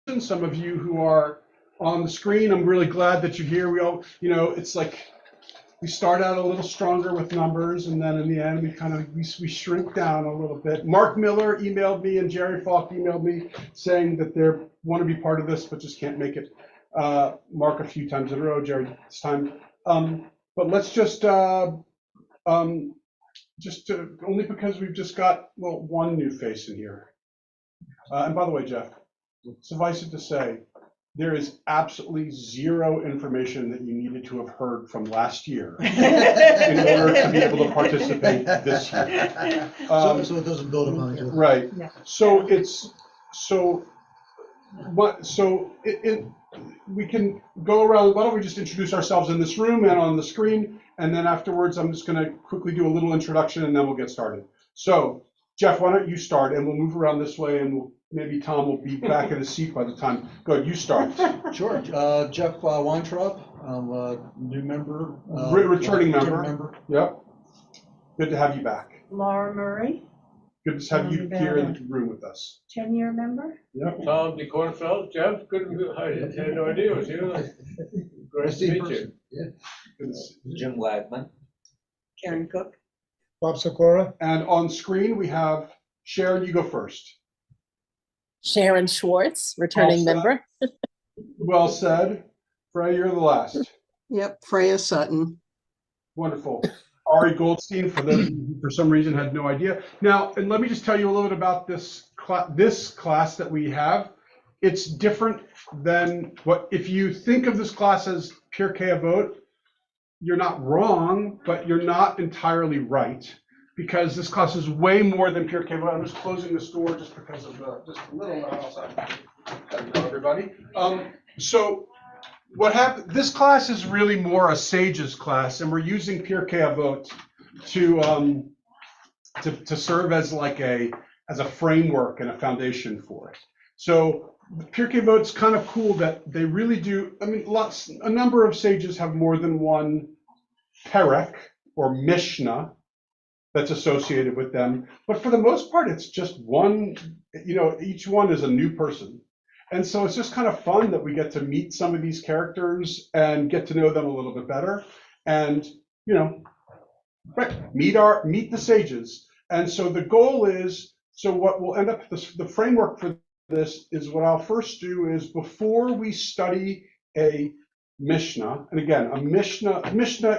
some of you who are on the screen. I'm really glad that you're here. We all, it's like we start out a little stronger with numbers, and then in the end, we shrink down a little bit. Mark Miller emailed me, and Jerry Falk emailed me saying that they want to be part of this, but just can't make it. Mark a few times in a row, Jerry this time. But let's just only because we've just got one new face in here. And by the way, Jeff, suffice it to say, there is absolutely zero information that you needed to have heard from last year in order to be able to participate this year. So it doesn't build upon each other. Right. Yeah. So we can go around. Why don't we just introduce ourselves in this room and on the screen, and then afterwards I'm just going to quickly do a little introduction, and then we'll get started. So Jeff, why don't you start, and we'll move around this way, and maybe Tom will be back in his seat by the time. Go ahead, you start. Sure. Jeff Weintraub. I'm a new member. Returning member. Yep. Good to have you back. Laura Murray, Good to have you here in the room with us. 10-year member. Yep. Tom DeCornfeld. Jeff, good. I had no idea it was you. Great to meet you. Yeah. Jim Gladman. Karen Cook. Bob Sikora. And on screen we have Sharon. You go first. Sharon Schwartz, returning Also- member. Well said. Freya, you're the last. Yep, Freya Sutton. Wonderful. Ari Goldstein, for those who for some reason had no idea. Now, and let me just tell you a little bit about this class that we have. It's different than what, if you think of this class as Pirkei Avot, you're not wrong, but you're not entirely right, because this class is way more than Pirkei Avot. I'm just closing this door just because of just a little outside. Hello, everybody. So what happened? This class is really more a sages class, and we're using Pirkei Avot to serve as like a framework and a foundation for it. So Pirkei Avot's kind of cool that they really do. I mean, a number of sages have more than one perek or mishnah that's associated with them, but for the most part, it's just one. Each one is a new person. And so it's just kind of fun that we get to meet some of these characters and get to know them a little bit better, and meet the sages. And so the goal is, so what will end up, the framework for this is, what I'll first do is, before we study a Mishnah, and again, a Mishnah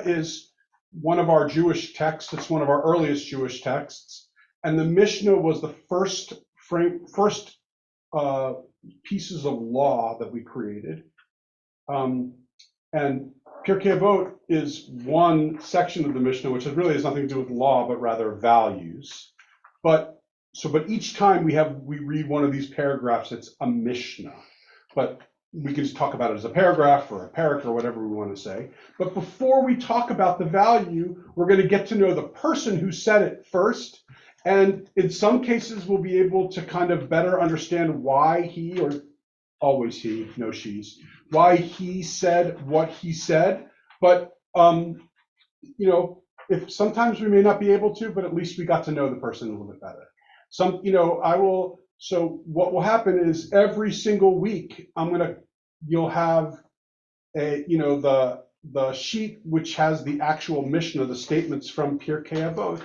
is one of our Jewish texts. It's one of our earliest Jewish texts, and the Mishnah was the first pieces of law that we created. And Pirkei Avot is one section of the Mishnah, which really has nothing to do with law, but rather values. But each time we read one of these paragraphs, it's a Mishnah. But we can just talk about it as a paragraph or a parak or whatever we want to say. But before we talk about the value, we're going to get to know the person who said it first. And in some cases, we'll be able to kind of better understand why he, or always he, no she's, why he said what he said. But, if sometimes we may not be able to, but at least we got to know the person a little bit better. So what will happen is every single week, you'll have the sheet which has the actual Mishnah, the statements from Pirkei Avot,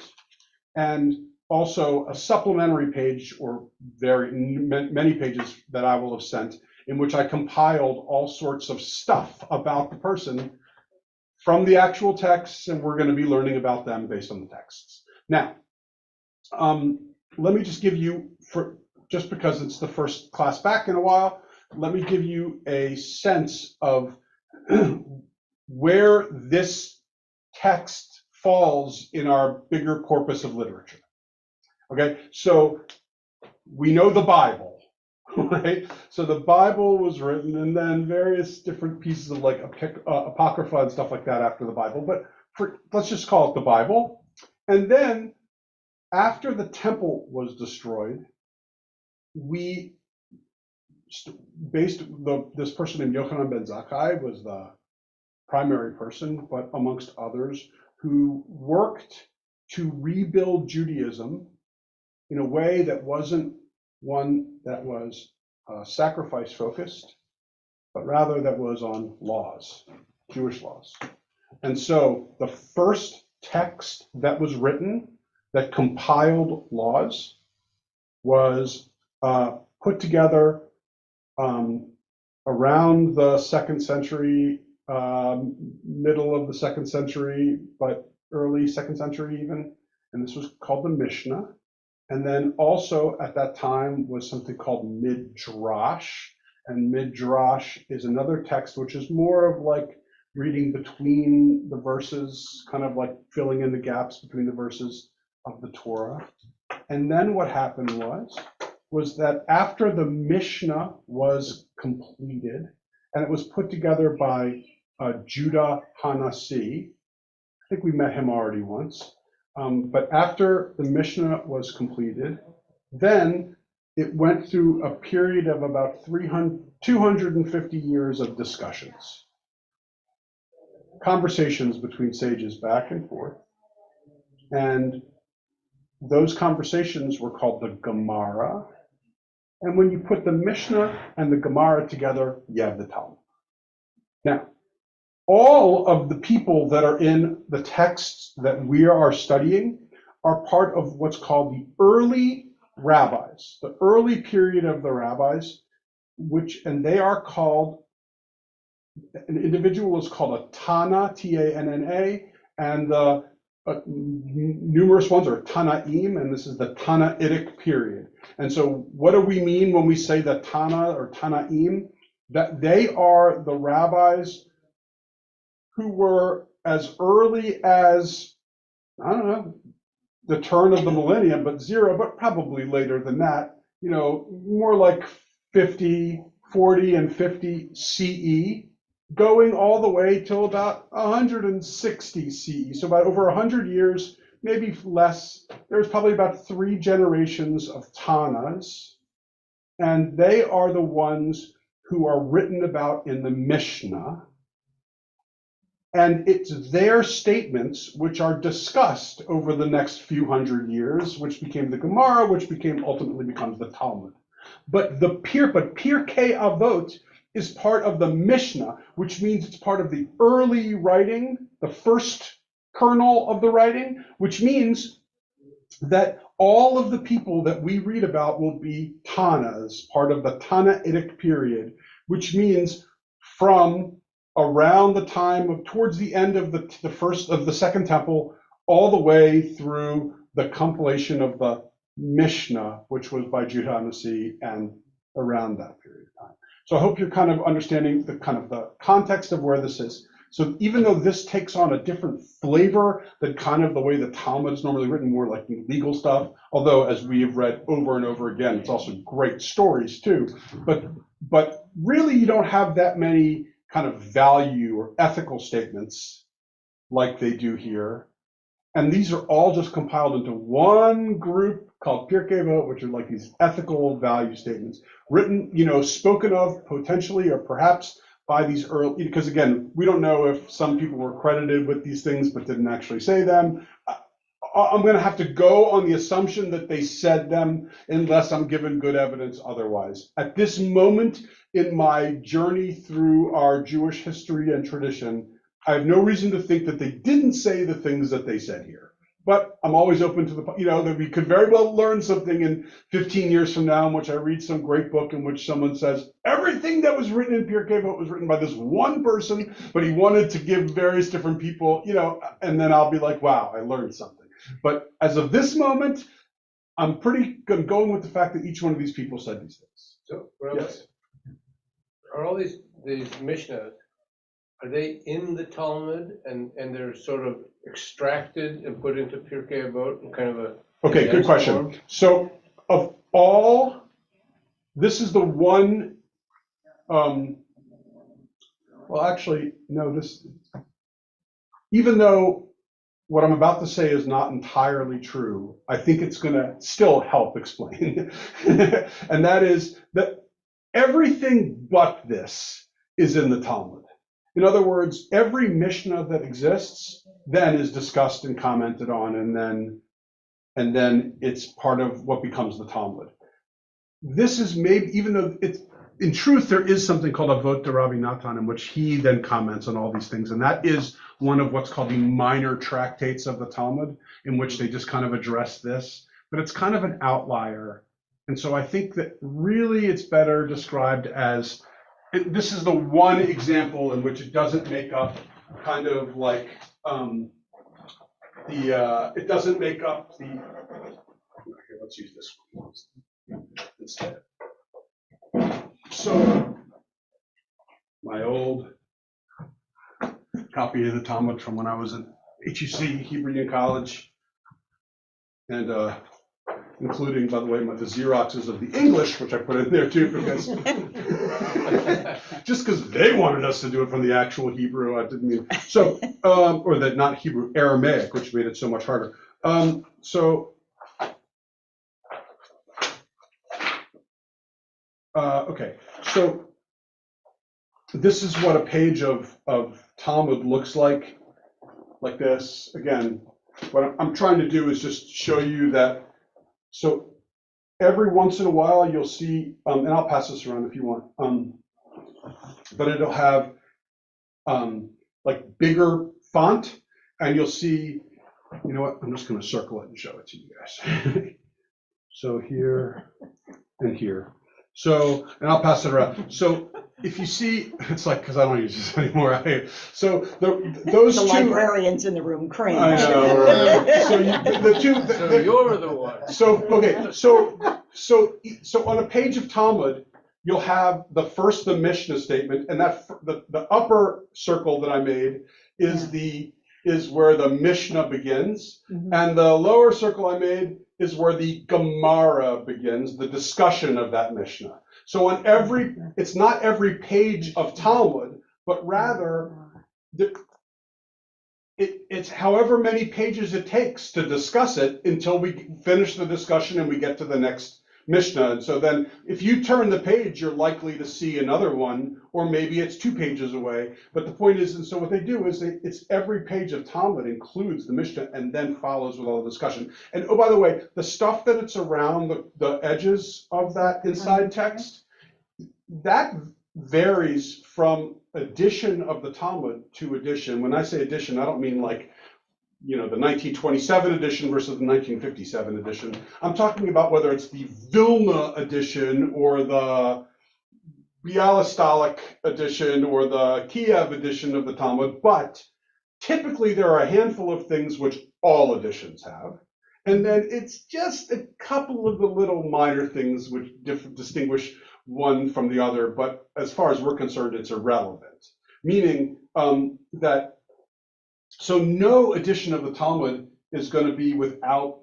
and also a supplementary page, or many pages that I will have sent, in which I compiled all sorts of stuff about the person from the actual texts, and we're going to be learning about them based on the texts. Now, let me just give you, just because it's the first class back in a while, let me give you a sense of where this text falls in our bigger corpus of literature. Okay, so we know the Bible, right? So the Bible was written, and then various different pieces of Apocrypha and stuff like that after the Bible, but let's just call it the Bible. And then after the temple was destroyed, this person named Yochanan ben Zakkai was the primary person, but amongst others, who worked to rebuild Judaism in a way that wasn't one that was sacrifice focused, but rather that was on laws, Jewish laws. And so the first text that was written that compiled laws was put together around the 2nd century, middle of the 2nd century, but early 2nd century even. And this was called the Mishnah. And then also at that time was something called Midrash. And Midrash is another text which is more of like reading between the verses, kind of like filling in the gaps between the verses of the Torah. And then what happened was that after the Mishnah was completed, and it was put together by Judah Hanasi, I think we met him already once, but after the Mishnah was completed, then it went through a period of about 250 years of discussions, conversations between sages back and forth, and those conversations were called the Gemara. And when you put the Mishnah and the Gemara together, you have the Talmud. Now, all of the people that are in the texts that we are studying are part of what's called the early rabbis, the early period of the rabbis, and they are called, an individual is called a Tana, T-A-N-N-A, and the numerous ones are Tanaim, and this is the Tanaitic period. And so what do we mean when we say the Tana or Tanaim? That they are the rabbis who were as early as, I don't know, the turn of the millennium, but probably later than that, more like 40 and 50 CE, going all the way till about 160 CE. So about over 100 years, maybe less. There's probably about 3 generations of Tanas, and they are the ones who are written about in the Mishnah. And it's their statements which are discussed over the next few hundred years, which became the Gemara, which ultimately becomes the Talmud. But Pirkei Avot is part of the Mishnah, which means it's part of the early writing, the first kernel of the writing, which means that all of the people that we read about will be Tanas, part of the Tanaitic period, which means from around the time of towards the end of the Second Temple, all the way through the compilation of the Mishnah, which was by Judah Hanasi, and around that period of time. So I hope you're kind of understanding the context of where this is. So even though this takes on a different flavor than kind of the way the Talmud is normally written, more like legal stuff, although as we have read over and over again, it's also great stories too. But really you don't have that many kind of value or ethical statements like they do here. And these are all just compiled into one group called Pirkei Avot, which are like these ethical value statements written, spoken of potentially or perhaps by these early, because again, we don't know if some people were credited with these things but didn't actually say them. I'm going to have to go on the assumption that they said them unless I'm given good evidence otherwise. At this moment in my journey through our Jewish history and tradition, I have no reason to think that they didn't say the things that they said here. But I'm always open to that we could very well learn something in 15 years from now in which I read some great book in which someone says, everything that was written in Pirkei Avot was written by this one person, but he wanted to give various different people, and then I'll be like, wow, I learned something. But as of this moment, I'm pretty good going with the fact that each one of these people said these things. So, Rabbi, Yes. are all these Mishnahs, are they in the Talmud and they're sort of extracted and put into Pirkei Avot in kind of a Okay, good question. form? So of all, this is the one, well, actually, no, even though what I'm about to say is not entirely true, I think it's going to still help explain. And that is that everything but this is in the Talmud. In other words, every Mishnah that exists then is discussed and commented on, and then it's part of what becomes the Talmud. this is maybe, even though it's, in truth, there is something called a vote de Rabbi Natan in which he then comments on all these things. And that is one of what's called the minor tractates of the Talmud, in which they just kind of address this. But it's kind of an outlier. And so I think that really it's better described as, this is the one example in which it doesn't make up kind of like it doesn't make up the, okay, let's use this one instead. So my old copy of the Talmud from when I was at HUC, Hebrew Union College, and including, by the way, the Xeroxes of the English, which I put in there too, because just because they wanted us to do it from the actual Hebrew, I didn't mean, so, or that not Hebrew, Aramaic, which made it so much harder. Okay, so this is what a page of Talmud looks like this. Again, what I'm trying to do is just show you that. So every once in a while you'll see, and I'll pass this around if you want, but it'll have like bigger font, and you'll see, you know what, I'm just going to circle it and show it to you guys. So here and here. So, and I'll pass it around. So if you see, it's like, because I don't use this anymore. So those The two librarians in the room cringe. I know. Right? So the two. So you're the one. So okay. So on a page of Talmud, you'll have the Mishnah statement, and that the upper circle that I made is where the Mishnah begins, and the lower circle I made is where the Gemara begins, the discussion of that Mishnah. So on it's not every page of Talmud, but rather it's however many pages it takes to discuss it until we finish the discussion and we get to the next Mishnah. And so then if you turn the page, you're likely to see another one, or maybe it's 2 pages away. But the point is, and so what they do is it's every page of Talmud includes the Mishnah and then follows with all the discussion. And oh, by the way, the stuff that it's around the edges of that inside text, that varies from edition of the Talmud to edition. When I say edition, I don't mean like, you know, the 1927 edition versus the 1957 edition. I'm talking about whether it's the Vilna edition or the Bialystok edition or the Kiev edition of the Talmud, but typically there are a handful of things which all editions have. And then it's just a couple of the little minor things which distinguish one from the other, but as far as we're concerned, it's irrelevant. Meaning that, so no edition of the Talmud is going to be without,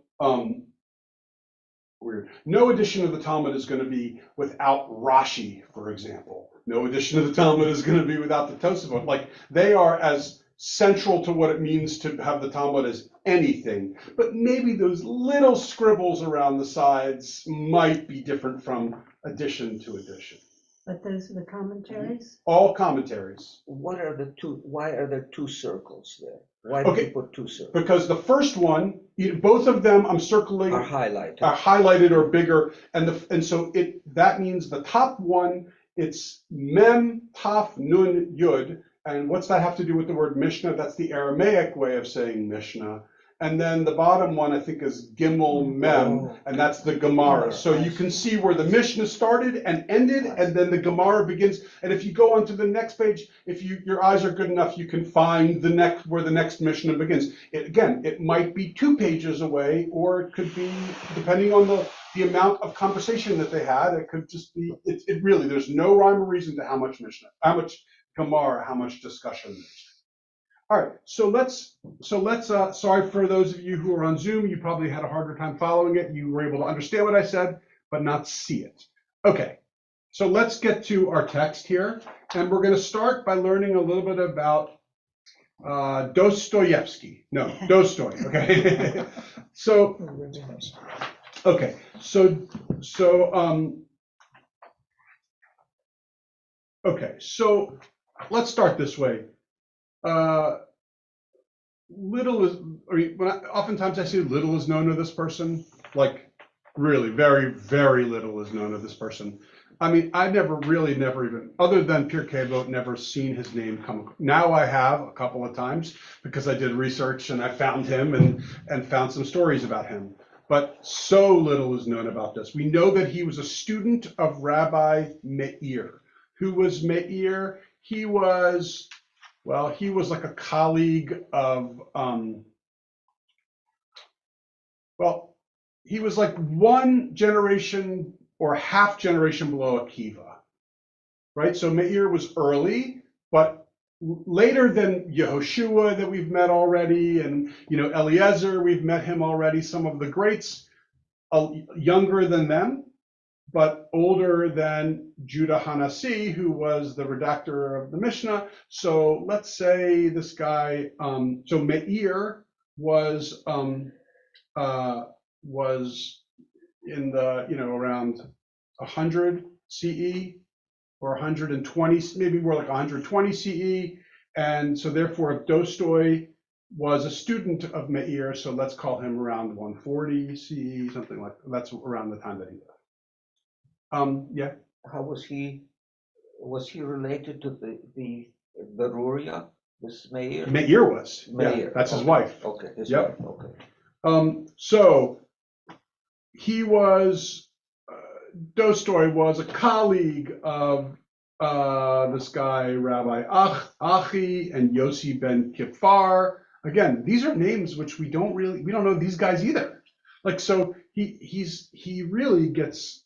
no edition of the Talmud is going to be without Rashi, for example. No edition of the Talmud is going to be without the Tosafot. Like, they are as central to what it means to have the Talmud as anything, but maybe those little scribbles around the sides might be different from edition to edition. But those are the commentaries? All commentaries. What are the two? Why are there 2 circles there? Why do you put 2 circles? Because the first one, both of them I'm circling Are highlighted. Are highlighted or bigger, and so that means the top one, it's Mem Taf Nun Yud, and what's that have to do with the word Mishnah? That's the Aramaic way of saying Mishnah. And then the bottom one, I think, is Gimel Mem, and that's the Gemara. So you can see where the Mishnah started and ended, and then the Gemara begins. And if you go onto the next page, if your eyes are good enough, you can find where the next Mishnah begins. Again, it might be 2 pages away, or it could be, depending on the amount of conversation that they had, it could just be, it really, there's no rhyme or reason to how much Mishnah, how much Gemara, how much discussion there's. All right, so let's sorry for those of you who are on Zoom, you probably had a harder time following it. You were able to understand what I said, but not see it. Okay, so let's get to our text here, and we're going to start by learning a little bit about Dostoevsky. No, Dostoy, okay? So let's start this way. Oftentimes I say little is known of this person, like Really, very, very little is known of this person. I mean, I've never even, other than Pirkei Avot, never seen his name come. Now I have a couple of times because I did research and I found him and found some stories about him. But so little is known about this. We know that he was a student of Rabbi Meir. Who was Meir? He was like a colleague of, he was like one generation or half generation below Akiva, right? So Meir was early, but later than Yehoshua that we've met already, and Eliezer, we've met him already. Some of the greats, younger than them, but older than Judah Hanasi, who was the redactor of the Mishnah. So let's say this guy, so Meir was in the, around 100 CE or 120, maybe more like 120 CE. And so therefore, if Dostoy was a student of Meir, so let's call him around 140 CE, something like that. That's around the time that he lived. Yeah. How was he? Was he related to the Beruria, this Meir? Meir was. Meir. Yeah, that's his Okay. wife. Okay, his Yep. wife. Okay. So he was, Dostoy was a colleague of this guy, Rabbi Achi and Yossi ben Kifar. Again, these are names which we don't know these guys either. Like, so he really gets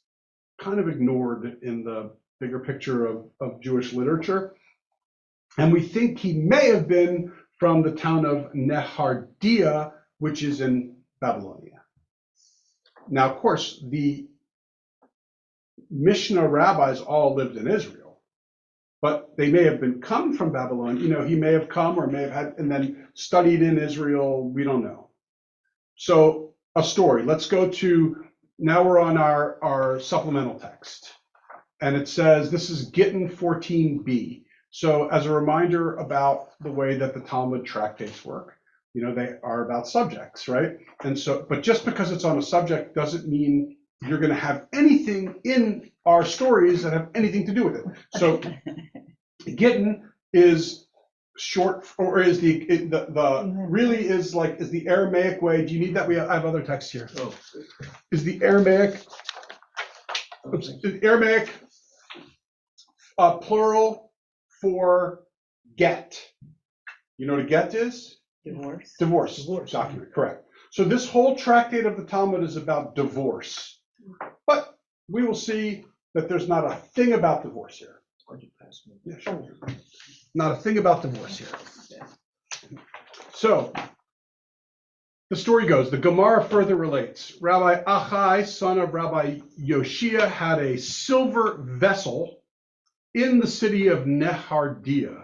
kind of ignored in the bigger picture of Jewish literature. And we think he may have been from the town of Nehardia, which is in Babylonia. Now, of course, the Mishnah rabbis all lived in Israel, but they may have come from Babylon. He may have come or may have had and then studied in Israel. We don't know. So a story. Let's go to, now we're on our supplemental text. And it says, this is Gittin 14b. So as a reminder about the way that the Talmud tractates work, they are about subjects, right? And so, but just because it's on a subject doesn't mean you're going to have anything in our stories that have anything to do with it. So Gittin is short, or is the really is the Aramaic way. Do you need that? I have other texts here. Oh. Is the Aramaic plural for get? You know what a get is? Divorce document, correct. So this whole tractate of the Talmud is about divorce. But we will see that there's not a thing about divorce here. Yeah, sure. Not a thing about divorce here. So the story goes, the Gemara further relates, Rabbi Achai, son of Rabbi Yoshia, had a silver vessel in the city of Nehardia.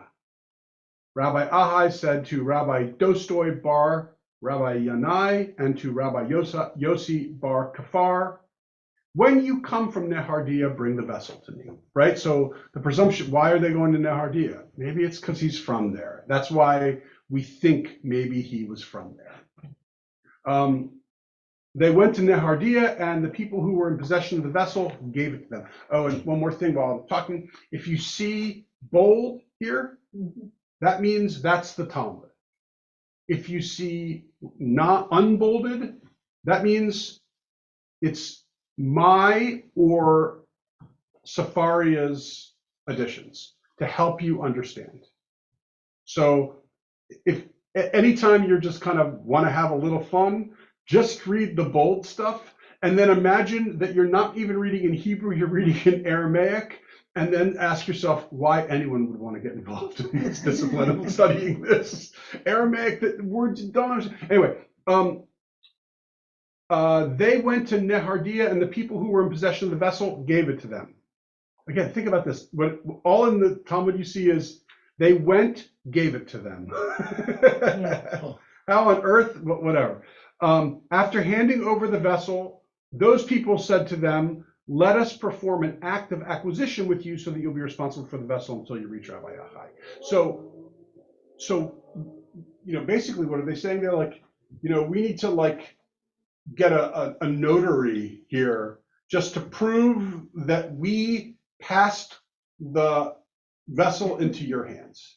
Rabbi Ahai said to Rabbi Dostoy bar Rabbi Yanai and to Rabbi Yossi bar Kafar, when you come from Nehardia, bring the vessel to me, right? So the presumption, why are they going to Nehardia? Maybe it's because he's from there. That's why we think maybe he was from there. They went to Nehardia, and the people who were in possession of the vessel gave it to them. Oh, and one more thing while I'm talking. If you see bold here, that means that's the Talmud. If you see not unbolded, that means it's my or Safaria's additions to help you understand. So if anytime you're just kind of want to have a little fun, just read the bold stuff and then imagine that you're not even reading in Hebrew, you're reading in Aramaic, and then ask yourself why anyone would want to get involved in this discipline of studying this. Aramaic, the words you don't understand. Anyway, they went to Nehardia, and the people who were in possession of the vessel gave it to them. Again, think about this. All in the Talmud you see is they went, gave it to them. How on earth? Whatever. After handing over the vessel, those people said to them, let us perform an act of acquisition with you so that you'll be responsible for the vessel until you reach Rabbi Achai. So, basically what are they saying? They're like, we need to get a notary here just to prove that we passed the vessel into your hands.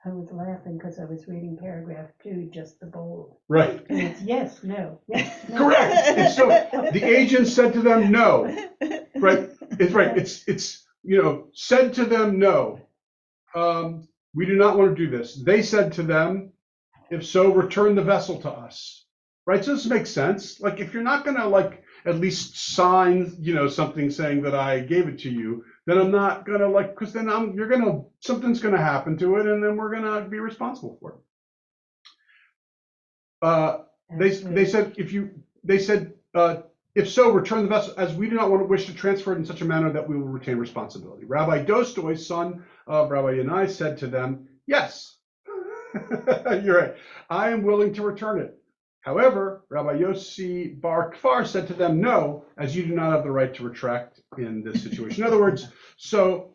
I was laughing because I was reading paragraph 2, just the bold. Right. And it's yes, no, yes, no. Correct. And so the agent said to them, no. Right. It's right. It's said to them, no. We do not want to do this. They said to them, if so, return the vessel to us. Right. So this makes sense. Like, if you're not going to like at least sign, something saying that I gave it to you, then I'm not going to because then something's going to happen to it, and then we're going to be responsible for it. They said, if so, return the vessel, as we do not wish to transfer it in such a manner that we will retain responsibility. Rabbi Dostoy, son of Rabbi Yanai, said to them, yes, you're right. I am willing to return it. Dostoy Rabbi Yossi Bar Kfar said to them, no, as you do not have the right to retract in this situation. In other words, so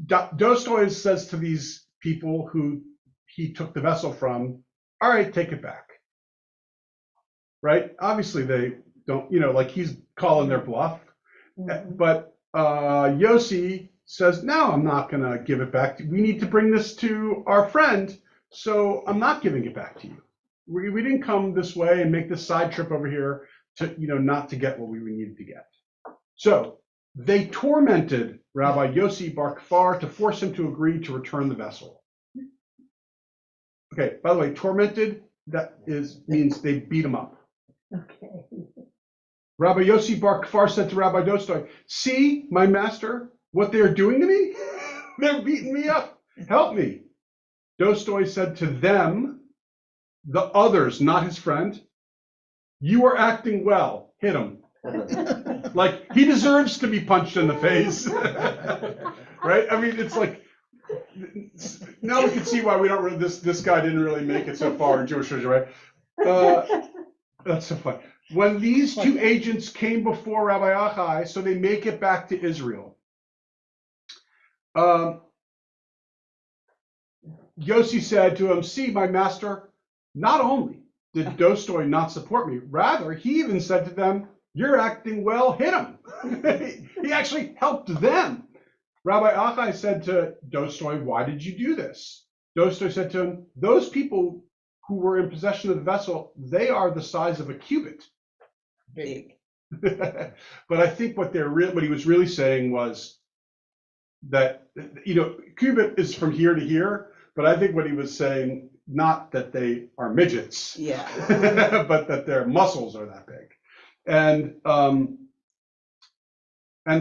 Dostoy says to these people who he took the vessel from, all right, take it back. Right? Obviously they don't, he's calling their bluff. Mhm. But Yossi says, no, I'm not going to give it back. We need to bring this to our friend, so I'm not giving it back to you. We didn't come this way and make this side trip over here to, not to get what we needed to get. So they tormented Rabbi Yossi Bar Kfar to force him to agree to return the vessel. Okay, by the way, tormented, means they beat him up. Okay. Rabbi Yossi Bar Kfar said to Rabbi Dostoy, see, my master, what they're doing to me? They're beating me up. Help me. Dostoy said to them, the others, not his friend, you are acting well. Hit him. Like, he deserves to be punched in the face. Right? I mean, it's like, now we can see why we don't really, this guy didn't really make it so far in Jewish history, right? That's so funny. When these two agents came before Rabbi Achai, so they make it back to Israel. Yossi said to him, see, my master, not only did Dostoy not support me, rather, he even said to them, you're acting well, hit him. He actually helped them. Rabbi Achai said to Dostoy, why did you do this? Dostoy said to him, those people who were in possession of the vessel, they are the size of a cubit. Big. But I think what he was really saying was that, cubit is from here to here, but I think what he was saying, not that they are midgets, Yeah. but that their muscles are that big. And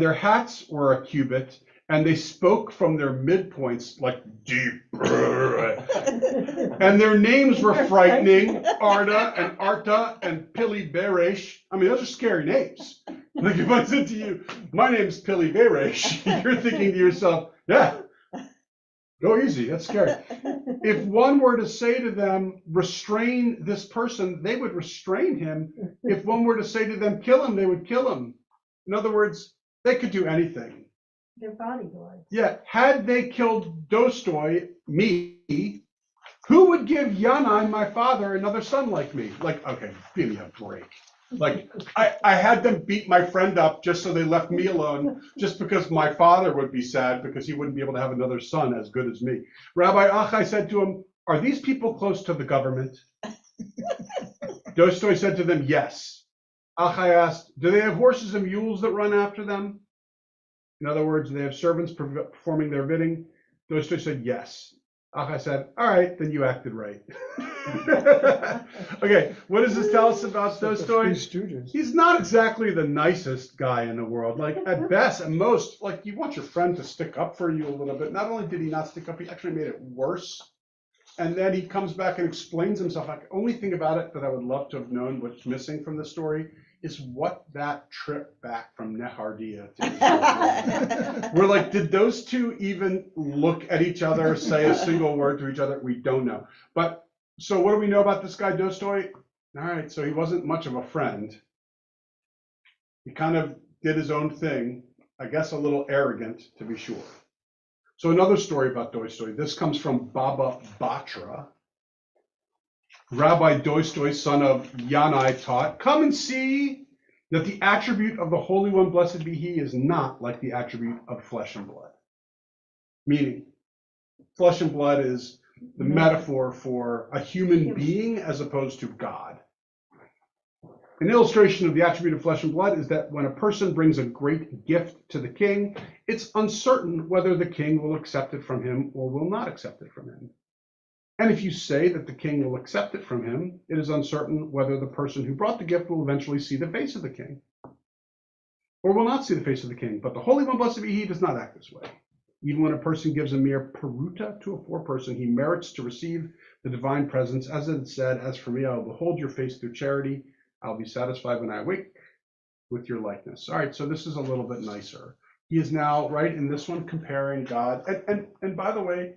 their hats were a cubit, and they spoke from their midpoints like deep. And their names were frightening, Arda and Arta and Pili Beresh. I mean, those are scary names. Like, if I said to you, my name's Pili Beresh, you're thinking to yourself, yeah, go easy, that's scary. If one were to say to them, restrain this person, they would restrain him. If one were to say to them, kill him, they would kill him. In other words, they could do anything. They're bodyguards. Yeah, had they killed Dostoy, me, who would give Yanai, my father, another son like me? Like, okay, give me a break. Like, I had them beat my friend up just so they left me alone, just because my father would be sad because he wouldn't be able to have another son as good as me. Rabbi Achai said to him, are these people close to the government? Dostoy said to them, yes. Achai asked, do they have horses and mules that run after them? In other words, do they have servants performing their bidding? Dostoy said, yes. Achai said, all right, then you acted right. Okay, what does this tell us about Dostoy? He's not exactly the nicest guy in the world. Like, at best, at most, like, you want your friend to stick up for you a little bit. Not only did he not stick up, he actually made it worse. And then he comes back and explains himself. Like, the only thing about it that I would love to have known what's missing from the story is what that trip back from Nehardia to Israel. We're like, did those two even look at each other, say a single word to each other? We don't know. But so what do we know about this guy Dostoy? All right, so he wasn't much of a friend. He kind of did his own thing, I guess a little arrogant, to be sure. So another story about Dostoy. This comes from Baba Batra. Rabbi Dostoy, son of Yanai, taught, come and see that the attribute of the Holy One, blessed be he, is not like the attribute of flesh and blood. Meaning, flesh and blood is the metaphor for a human being as opposed to God. An illustration of the attribute of flesh and blood is that when a person brings a great gift to the king, it's uncertain whether the king will accept it from him or will not accept it from him. And if you say that the king will accept it from him, it is uncertain whether the person who brought the gift will eventually see the face of the king or will not see the face of the king. But the Holy One, blessed be he, does not act this way. Even when a person gives a mere peruta to a poor person, he merits to receive the divine presence, as it is said, as for me, I will behold your face through charity. I'll be satisfied when I awake with your likeness. All right, so this is a little bit nicer. He is now, right, in this one, comparing God. And by the way,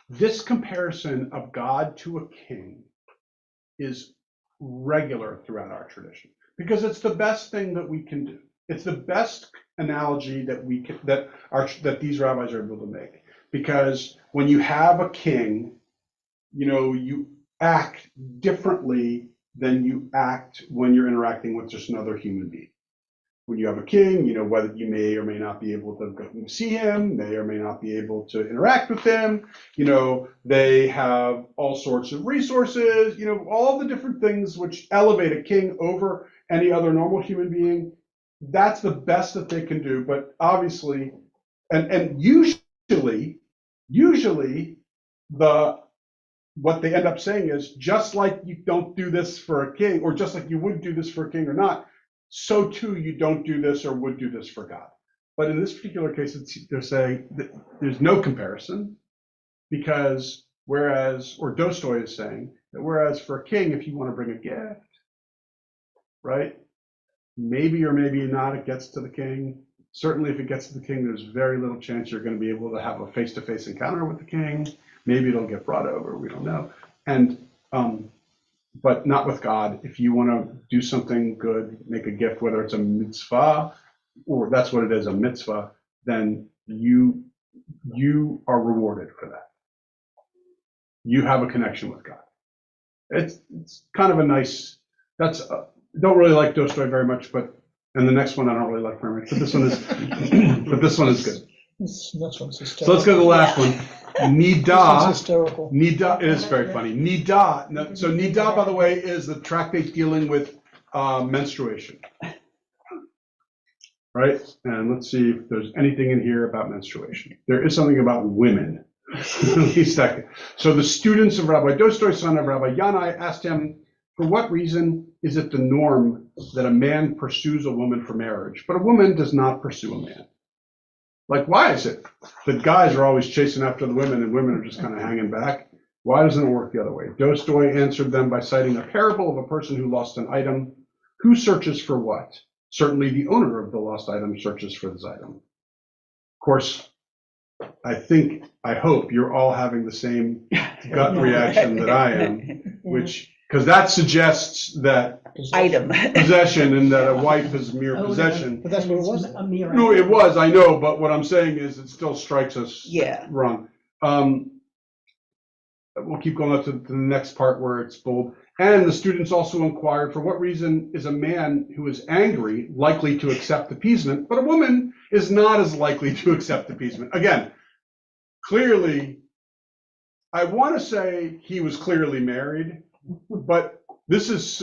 this comparison of God to a king is regular throughout our tradition because it's the best thing that we can do. It's the best analogy that we can, that these rabbis are able to make. Because when you have a king, you act differently than you act when you're interacting with just another human being. When you have a king, whether you may or may not be able to go and see him, may or may not be able to interact with him. They have all sorts of resources, all the different things which elevate a king over any other normal human being. That's the best that they can do. But obviously, and usually what they end up saying is, just like you don't do this for a king, or just like you would do this for a king or not, so too you don't do this or would do this for God. But in this particular case, they're saying that there's no comparison, because or Dostoy is saying that whereas for a king, if you want to bring a gift, right, maybe or maybe not it gets to the king. Certainly if it gets to the king, there's very little chance you're going to be able to have a face-to-face encounter with the king. Maybe it'll get brought over, we don't know. But not with God. If you want to do something good, make a gift, whether it's a mitzvah, or that's what it is, a mitzvah, then you are rewarded for that. You have a connection with God. It's kind of a nice, don't really like Dostoy very much, and the next one I don't really like very much, but this one is good. This next one's hysterical. So let's go to the last one. Nida. This one's hysterical. Nida, it is very funny. Nida. So Nida, by the way, is the tractate dealing with menstruation. Right? And let's see if there's anything in here about menstruation. There is something about women. So the students of Rabbi Dostoy, son of Rabbi Yanai, asked him, for what reason is it the norm that a man pursues a woman for marriage, but a woman does not pursue a man? Like, why is it that guys are always chasing after the women and women are just kind of hanging back? Why doesn't it work the other way? Dostoy answered them by citing a parable of a person who lost an item. Who searches for what? Certainly the owner of the lost item searches for this item. Of course, I hope you're all having the same gut reaction that I am, because that suggests that Item. possession and that a wife is mere possession. But that's what it was. A mere No, it was, I know, but what I'm saying is it still strikes us wrong. We'll keep going up to the next part where it's bold. And the students also inquired, for what reason is a man who is angry likely to accept appeasement, but a woman is not as likely to accept appeasement? Again, clearly, I want to say he was clearly married, but this is,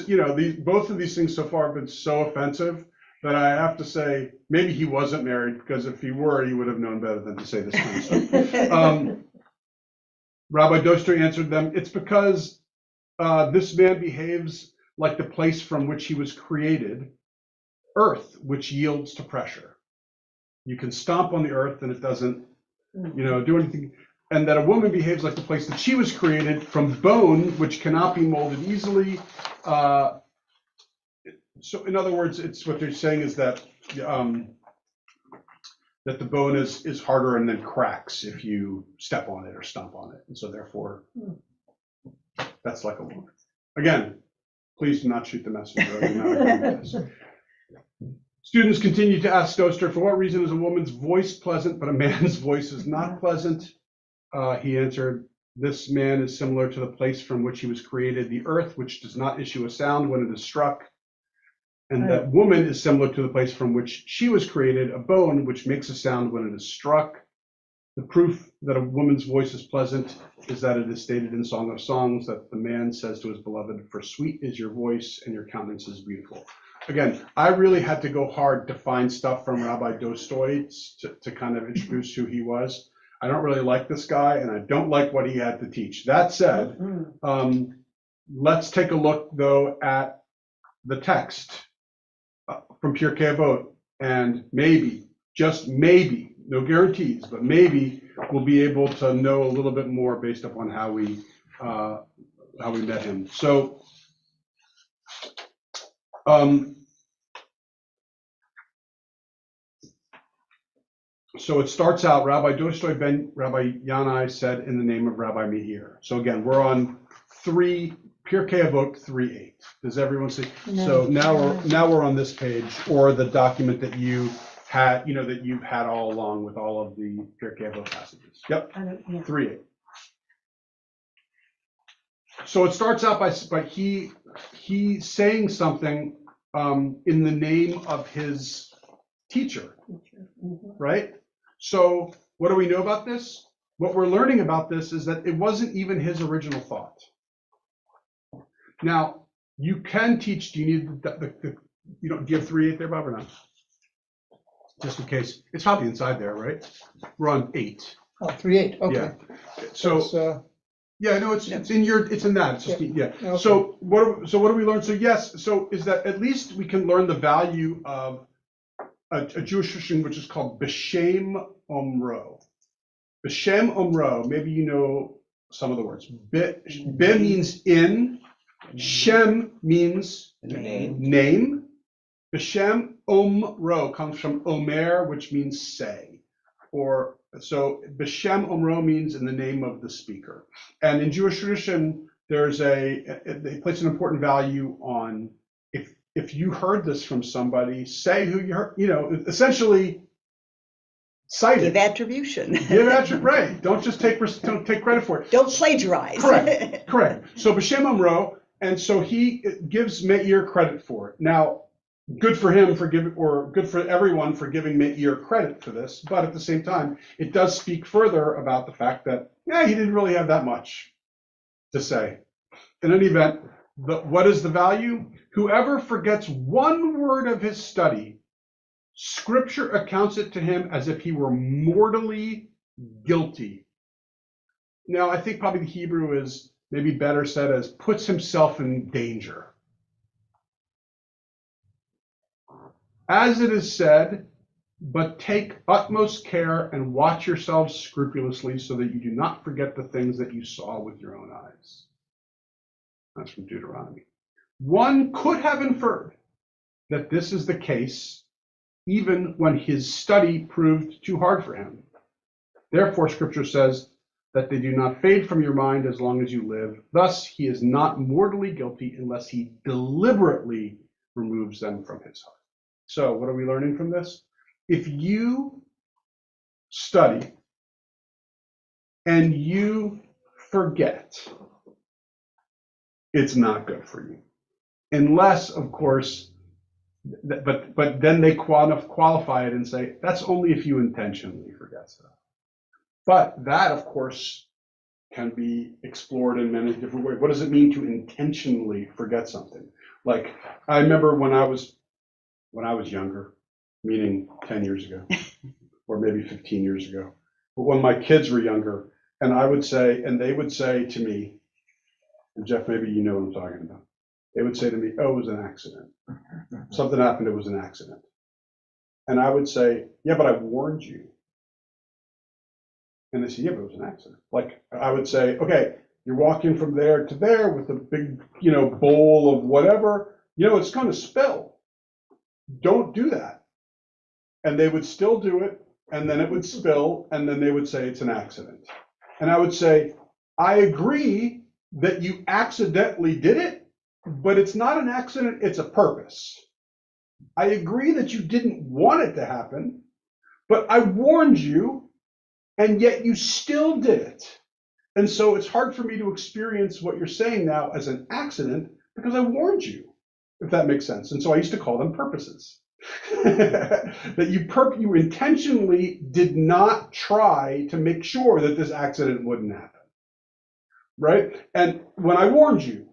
both of these things so far have been so offensive that I have to say maybe he wasn't married, because if he were, he would have known better than to say this kind of stuff. Rabbi Dostoy answered them, it's because this man behaves like the place from which he was created, earth, which yields to pressure. You can stomp on the earth and it doesn't, do anything. And that a woman behaves like the place that she was created, from bone, which cannot be molded easily. So in other words, it's what they're saying is that that the bone is harder and then cracks if you step on it or stomp on it. And so therefore, that's like a woman. Again, please do not shoot the messenger. I do not agree with this. Students continue to ask Dostoy, for what reason is a woman's voice pleasant, but a man's voice is not pleasant? He answered, This man is similar to the place from which he was created, the earth, which does not issue a sound when it is struck. And that woman is similar to the place from which she was created, a bone which makes a sound when it is struck. The proof that a woman's voice is pleasant is that it is stated in Song of Songs that the man says to his beloved, "For sweet is your voice and your countenance is beautiful." Again, I really had to go hard to find stuff from Rabbi Dostoy to kind of introduce who he was. I don't really like this guy, and I don't like what he had to teach. That said, let's take a look, though, at the text from Pirkei Avot, and maybe, just maybe, no guarantees, but maybe we'll be able to know a little bit more based upon how we met him. So, so it starts out, Rabbi Dostoy ben Rabbi Yanai said in the name of Rabbi Meir. So again, we're on Pirkei Avot 3:8. Does everyone see? No. So now we're on this page, or the document that you had, that you've had all along with all of the Pirkei Avot passages. Yep, 3:8. So it starts out by he saying something in the name of his teacher, right? So what do we know about this? What we're learning about this is that it wasn't even his original thought. Now, you can teach, do you need do you have 3:8 there, Bob, or not? Just in case. It's probably inside there, right? We're on 8. Oh, 3:8, okay. Yeah. So, That's, yeah, no, it's in that. It's just, yeah. Okay. So what do we learn? So yes, so is that at least we can learn the value of a Jewish tradition which is called B'Shem Omro. B'Shem Omro, maybe you know some of the words. Be means in, Shem means name. B'Shem Omro comes from Omer, which means say. Or so B'Shem Omro means in the name of the speaker. And in Jewish tradition, they place an important value on if you heard this from somebody, say who you heard, essentially cite it. Give attribution. Right. Don't just take credit for it. Don't plagiarize. Correct. So B'Shem Omro, and so he gives Meir credit for it. Now, good for him for giving, or good for everyone for giving Meir credit for this, but at the same time, it does speak further about the fact that, he didn't really have that much to say. In any event, what is the value? Whoever forgets one word of his study, Scripture accounts it to him as if he were mortally guilty. Now, I think probably the Hebrew is maybe better said as puts himself in danger. As it is said, but take utmost care and watch yourselves scrupulously so that you do not forget the things that you saw with your own eyes. That's from Deuteronomy. One could have inferred that this is the case even when his study proved too hard for him. Therefore, Scripture says that they do not fade from your mind as long as you live. Thus, he is not mortally guilty unless he deliberately removes them from his heart. So what are we learning from this? If you study and you forget, it's not good for you. Unless, of course, but then they qualify it and say, that's only if you intentionally forget stuff. But that, of course, can be explored in many different ways. What does it mean to intentionally forget something? Like, I remember when I was younger, meaning 10 years ago, or maybe 15 years ago, but when my kids were younger, and I would say, and they would say to me, and Jeff, maybe you know what I'm talking about. They would say to me, oh, it was an accident. Something happened, it was an accident. And I would say, yeah, but I warned you. And they say, yeah, but it was an accident. Like, I would say, okay, you're walking from there to there with a big, bowl of whatever, it's going to spill. Don't do that. And they would still do it, and then it would spill, and then they would say it's an accident. And I would say, I agree that you accidentally did it, but it's not an accident, it's a purpose. I agree that you didn't want it to happen, but I warned you, and yet you still did it. And so it's hard for me to experience what you're saying now as an accident because I warned you, if that makes sense. And so I used to call them purposes. That you intentionally did not try to make sure that this accident wouldn't happen, right? And when I warned you,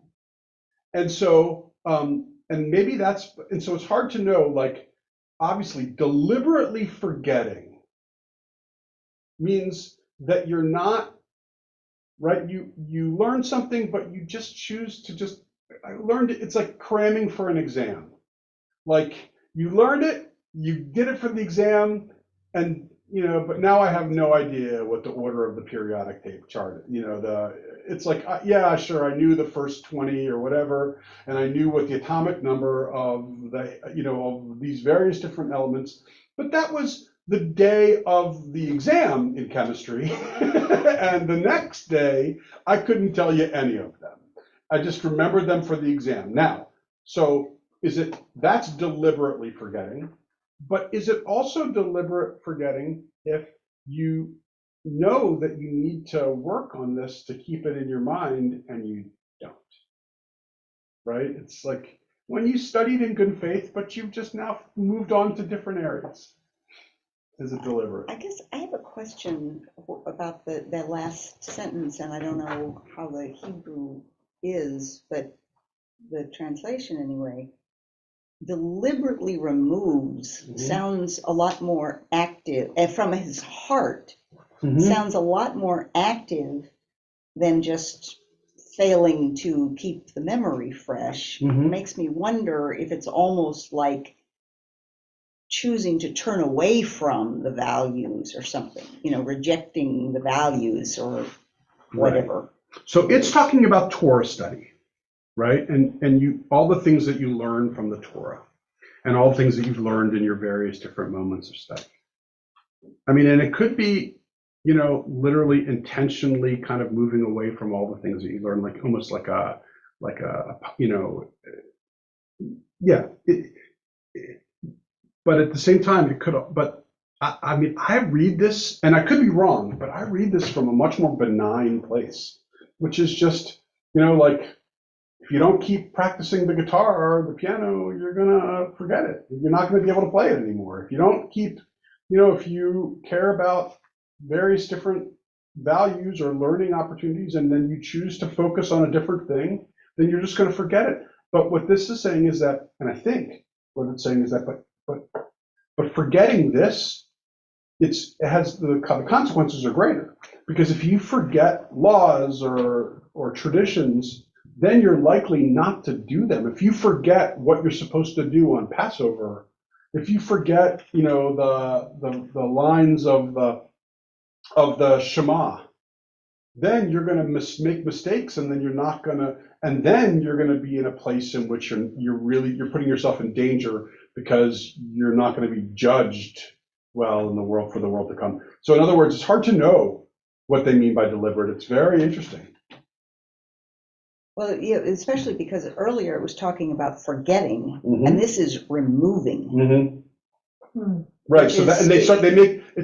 and so and maybe that's, and so it's hard to know, like, obviously deliberately forgetting means that you're not, right? You learn something, but you just choose to just, I learned it, it's like cramming for an exam. Like, you learned it, you did it for the exam, and, but now I have no idea what the order of the periodic table chart, it's like, yeah, sure, I knew the first 20 or whatever, and I knew what the atomic number of of these various different elements, but that was the day of the exam in chemistry, and the next day, I couldn't tell you any of them. I just remembered them for the exam. Now, so that's deliberately forgetting, but is it also deliberate forgetting if you know that you need to work on this to keep it in your mind and you don't, right? It's like when you studied in good faith, but you've just now moved on to different areas. Is it deliberate? I guess I have a question about the last sentence, and I don't know how the Hebrew is, but the translation anyway. Deliberately removes sounds a lot more active, and from his heart sounds a lot more active than just failing to keep the memory fresh. Makes me wonder if it's almost like choosing to turn away from the values or something, rejecting the values or whatever. Right. So it's talking about Torah study. Right? And you, all the things that you learn from the Torah and all the things that you've learned in your various different moments of study. I mean, and it could be, literally intentionally kind of moving away from all the things that you learn, like almost like a yeah. But at the same time, it could, but I mean, I read this, and I could be wrong, but I read this from a much more benign place, which is just, like, if you don't keep practicing the guitar or the piano, you're gonna forget it. You're not gonna be able to play it anymore. If you don't keep, if you care about various different values or learning opportunities, and then you choose to focus on a different thing, then you're just gonna forget it. But what this is saying is that, and I think what it's saying is that, but forgetting this, it has the consequences are greater, because if you forget laws or traditions, then you're likely not to do them. If you forget what you're supposed to do on Passover, if you forget, the lines of the Shema, then you're going to make mistakes, and then you're going to be in a place in which you're putting yourself in danger, because you're not going to be judged well in the world for the world to come. So in other words, it's hard to know what they mean by deliberate. It's very interesting. Well, yeah, especially because earlier it was talking about forgetting, and this is removing. Right. So that, and it's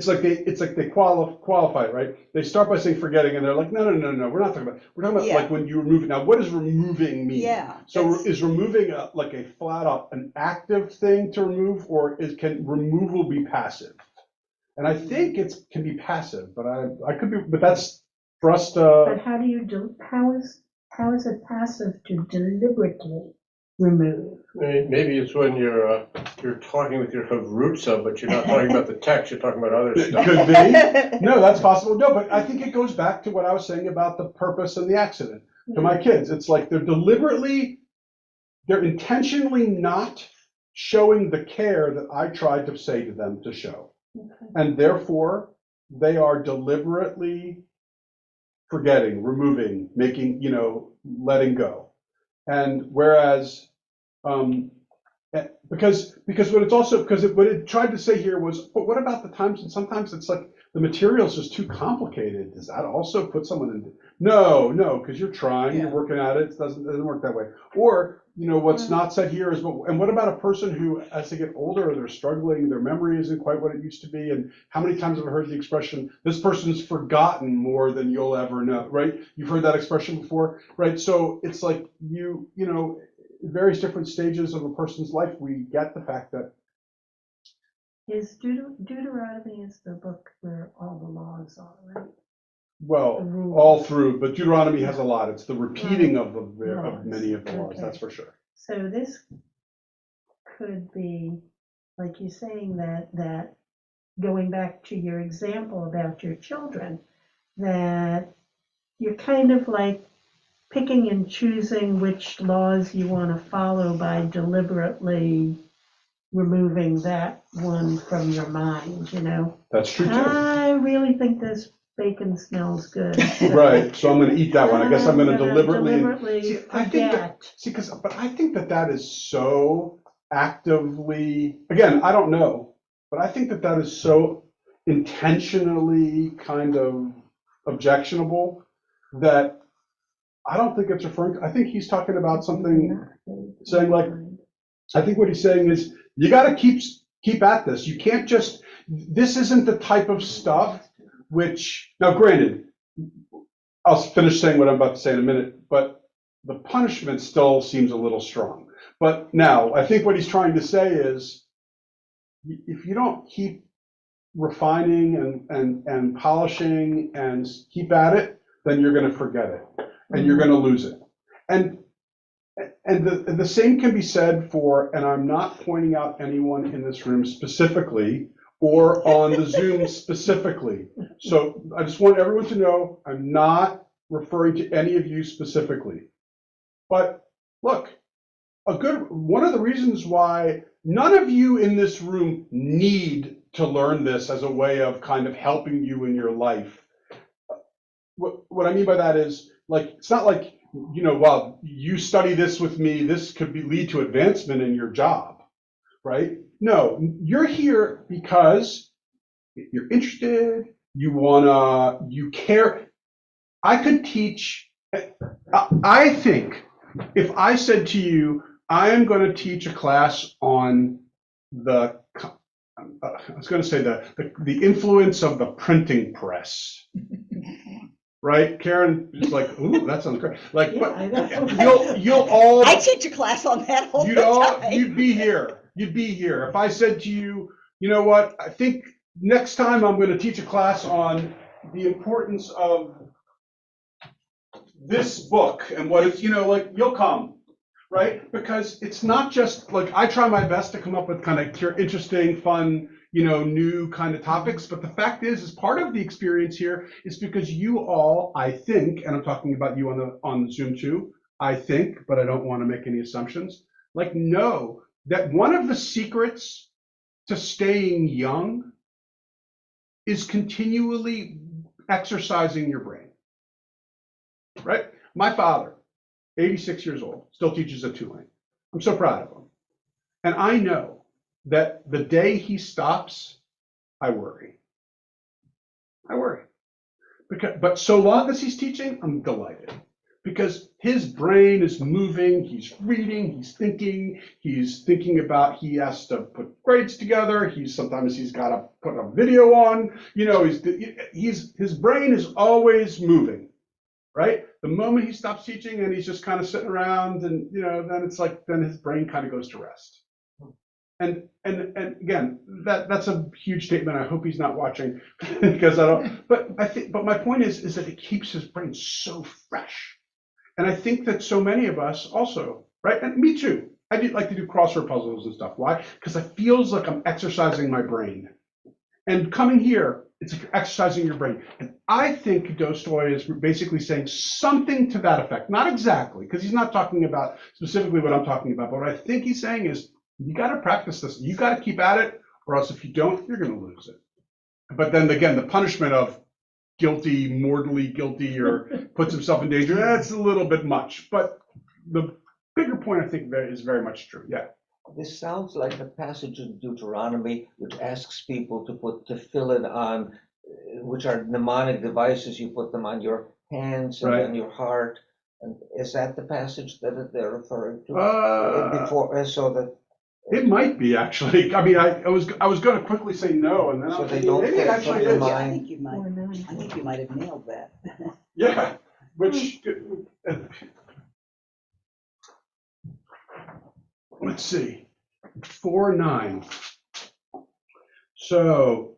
like they qualify it, right? They start by saying forgetting, and they're like, no, we're not talking about. We're talking about like when you remove it. Now, what does removing mean? Yeah. So is removing like a flat up an active thing to remove, or can removal be passive? And I think it can be passive, but I could be, but that's for us to. But how do you how is it passive to deliberately remove? Maybe it's when you're talking with your Havrutza, but you're not talking about the text, you're talking about other stuff. Could be. No, that's possible. No, but I think it goes back to what I was saying about the purpose and the accident. To my kids, it's like they're intentionally not showing the care that I tried to say to them to show. Okay. And therefore, they are deliberately forgetting, removing, making, letting go. And whereas, because what it tried to say here was, but what about the times, and sometimes it's like the material's just too complicated. Does that also put someone in? No, because you're trying, you're working at it. It doesn't work that way. Or what's not said here is, and what about a person who, as they get older, they're struggling, their memory isn't quite what it used to be, and how many times have I heard the expression, this person's forgotten more than you'll ever know, right? You've heard that expression before, right? So it's like various different stages of a person's life, we get the fact that Deuteronomy is the book where all the laws are, right? well, The rules. all through, but Deuteronomy has a lot. It's the repeating Right. of many of the laws, Okay. that's for sure. So this could be, like you're saying, that going back to your example about your children, that you're kind of like picking and choosing which laws you want to follow by deliberately removing that one from your mind, That's true too. I really think this bacon smells good. So Right, so I'm gonna eat that one. I guess I'm gonna deliberately. See, I think forget. but I think that is so actively, again, I don't know, but I think that is so intentionally kind of objectionable that I don't think it's referring, I think he's talking about something, saying like, I think what he's saying is, you gotta keep at this. You can't just, this isn't the type of stuff which, now granted, I'll finish saying what I'm about to say in a minute, but the punishment still seems a little strong. But now, I think what he's trying to say is, if you don't keep refining and polishing and keep at it, then you're gonna forget it, and you're gonna lose it. And the same can be said for, and I'm not pointing out anyone in this room specifically, or on the Zoom specifically. So I just want everyone to know, I'm not referring to any of you specifically. But look, one of the reasons why none of you in this room need to learn this as a way of kind of helping you in your life. What I mean by that is, like, it's not like, well, you study this with me, this could lead to advancement in your job, right? No, you're here because you're interested, you care. I could teach, I think, if I said to you, I am going to teach a class on I was going to say the influence of the printing press. Right, Karen is like, ooh, that sounds great. Like, Yeah, but I know. you'll all. I teach a class on that all the time. You'd be here. You'd be here if I said to you, you know what? I think next time I'm going to teach a class on the importance of this book and what it's, like, you'll come, right? Because it's not just like, I try my best to come up with kind of interesting, fun, new kind of topics. But the fact is part of the experience here is because you all, I think, and I'm talking about you on Zoom too, I think, but I don't want to make any assumptions, like, know that one of the secrets to staying young is continually exercising your brain, right? My father, 86 years old, still teaches at Tulane. I'm so proud of him. And I know that the day he stops, I worry. But so long as he's teaching, I'm delighted. Because his brain is moving, he's reading, he's thinking about, he has to put grades together, sometimes he's got to put a video on, his brain is always moving, right? The moment he stops teaching and he's just kind of sitting around and, then it's like, then his brain kind of goes to rest. And again, that's a huge statement. I hope he's not watching because I don't. But my point is that it keeps his brain so fresh, and I think that so many of us also, right? And me too. I do like to do crossword puzzles and stuff. Why? Because it feels like I'm exercising my brain. And coming here, it's like you're exercising your brain. And I think Dostoy is basically saying something to that effect. Not exactly, because he's not talking about specifically what I'm talking about. But what I think he's saying is, you got to practice this. You got to keep at it, or else if you don't, you're going to lose it. But then again, the punishment of guilty, mortally guilty, or puts himself in danger, that's a little bit much. But the bigger point, I think, is very much true. Yeah. This sounds like a passage in Deuteronomy which asks people to put tefillin on, which are mnemonic devices. You put them on your hands and Right. on your heart. And is that the passage that they're referring to? Uh, So that, it might be actually. I mean, I was going to quickly say no, and then I So was they thinking, don't maybe it get actually from your is. mind. Yeah, I think you might, Or nine. I think you might have nailed that. Yeah, which, let's see, 4:9. So,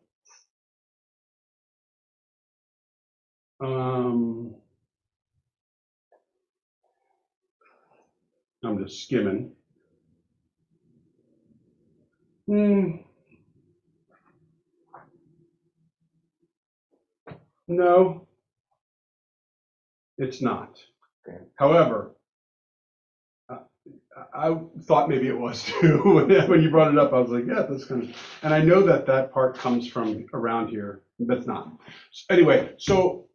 I'm just skimming. No, it's not. Okay. However, I thought maybe it was too. When you brought it up, I was like, yeah, that's kind of, and I know that that part comes from around here, but it's not. Anyway, so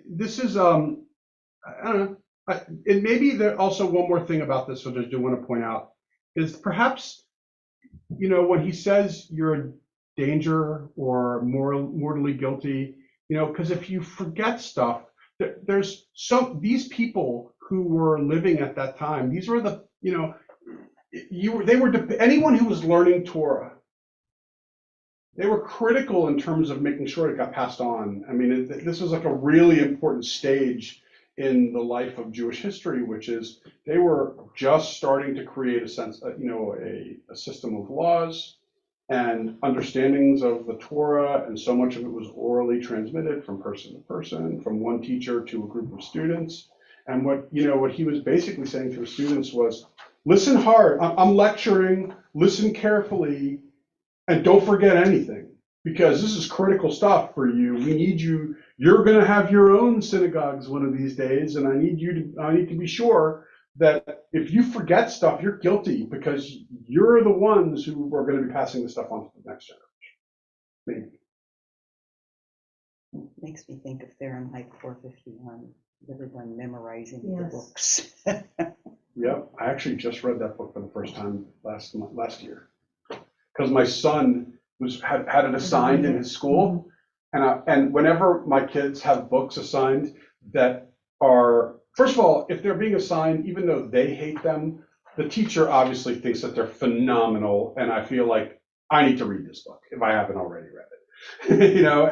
this is, I don't know. And maybe there also one more thing about this, which I do want to point out, is perhaps, when he says you're a danger or mortally guilty, because if you forget stuff, there's these people who were living at that time, these were the, anyone who was learning Torah, they were critical in terms of making sure it got passed on. I mean, this was like a really important stage in the life of Jewish history, which is they were just starting to create a sense, a system of laws and understandings of the Torah, and so much of it was orally transmitted from person to person, from one teacher to a group of students. And what he was basically saying to the students was, listen hard, I'm lecturing, listen carefully, and don't forget anything, because this is critical stuff for you. We need you. You're going to have your own synagogues one of these days, and I need to be sure that if you forget stuff, you're guilty, because you're the ones who are going to be passing this stuff on to the next generation. Maybe. Makes me think of Fahrenheit 451, everyone memorizing the Yes. books. Yep, I actually just read that book for the first time last year, because my son had it assigned in his school, and whenever my kids have books assigned that are, first of all, if they're being assigned, even though they hate them, the teacher obviously thinks that they're phenomenal, and I feel like I need to read this book if I haven't already read it.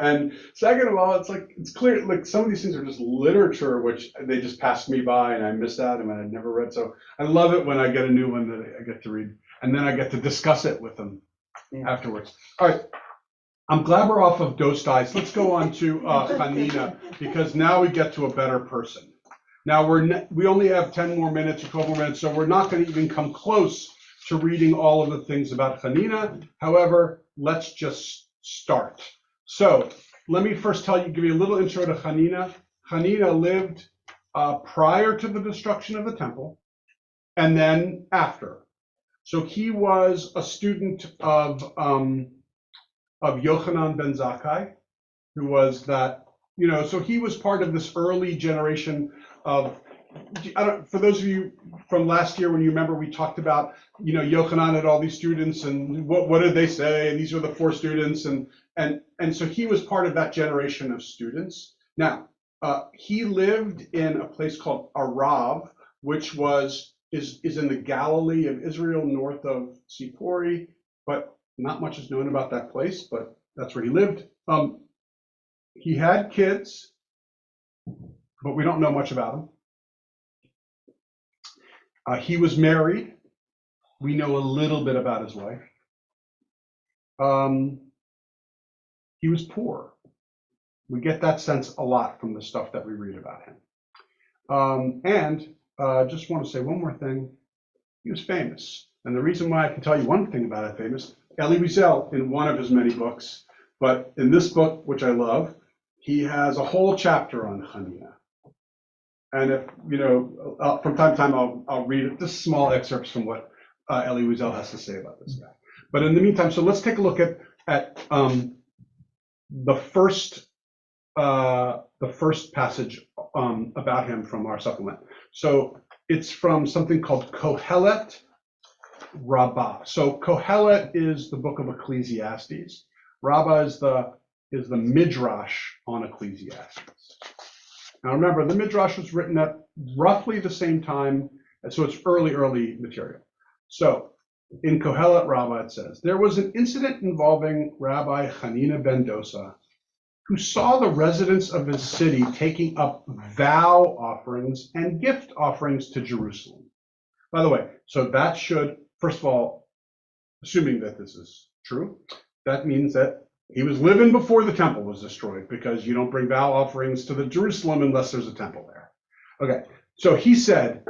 And second of all, it's clear, like, some of these things are just literature, which they just passed me by and I missed out and I never read. So I love it when I get a new one that I get to read, and then I get to discuss it with them afterwards. All right, I'm glad we're off of Dostais. Let's go on to Hanina, because now we get to a better person. Now we only have 10 more minutes or 12 more minutes, so we're not going to even come close to reading all of the things about Hanina. However, let's just start. So let me first give you a little intro to Hanina. Hanina lived prior to the destruction of the temple, and then after. So he was a student of Yochanan ben Zakkai, who was that, so he was part of this early generation of, for those of you from last year, when you remember, we talked about, Yochanan had all these students, and what did they say? And these were the 4 students, and so he was part of that generation of students. Now, he lived in a place called Arav, which is in the Galilee of Israel, north of Sipori, but not much is known about that place, but that's where he lived. He had kids, but we don't know much about him. He was married. We know a little bit about his wife. He was poor. We get that sense a lot from the stuff that we read about him. And just want to say one more thing. He was famous. And the reason why I can tell you one thing about it famous, Elie Wiesel, in one of his many books, but in this book, which I love, he has a whole chapter on Hanina. And if, from time to time, I'll read just small excerpts from what Elie Wiesel has to say about this guy. But in the meantime, so let's take a look at the first passage about him from our supplement. So it's from something called Kohelet Rabbah. So Kohelet is the book of Ecclesiastes. Rabbah is the midrash on Ecclesiastes. Now remember, the Midrash was written at roughly the same time, so it's early material. So in Kohelet Rabbah it says, there was an incident involving Rabbi Hanina ben Dosa, who saw the residents of his city taking up vow offerings and gift offerings to Jerusalem. By the way, so that should, first of all, assuming that this is true, that means that he was living before the temple was destroyed, because you don't bring vow offerings to the Jerusalem unless there's a temple there. Okay, so he said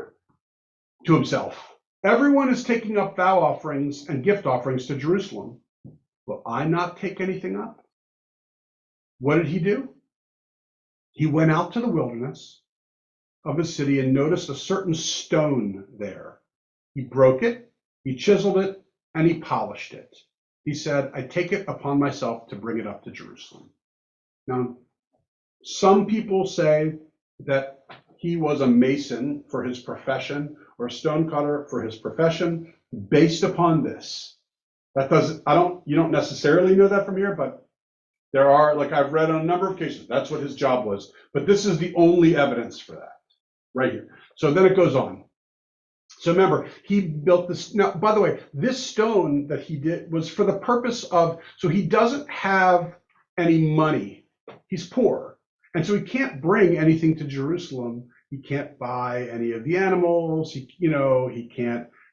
to himself, everyone is taking up vow offerings and gift offerings to Jerusalem. Will I not take anything up? What did he do? He went out to the wilderness of his city and noticed a certain stone there. He broke it, he chiseled it, and he polished it. He said, I take it upon myself to bring it up to Jerusalem. Now, some people say that he was a mason for his profession or a stonecutter for his profession based upon this. That doesn't, you don't necessarily know that from here, but there are, like I've read on a number of cases, that's what his job was. But this is the only evidence for that, right here. So then it goes on. So remember, he built this. Now, by the way, this stone that he did was for the purpose of, so he doesn't have any money. He's poor. And so he can't bring anything to Jerusalem. He can't buy any of the animals. He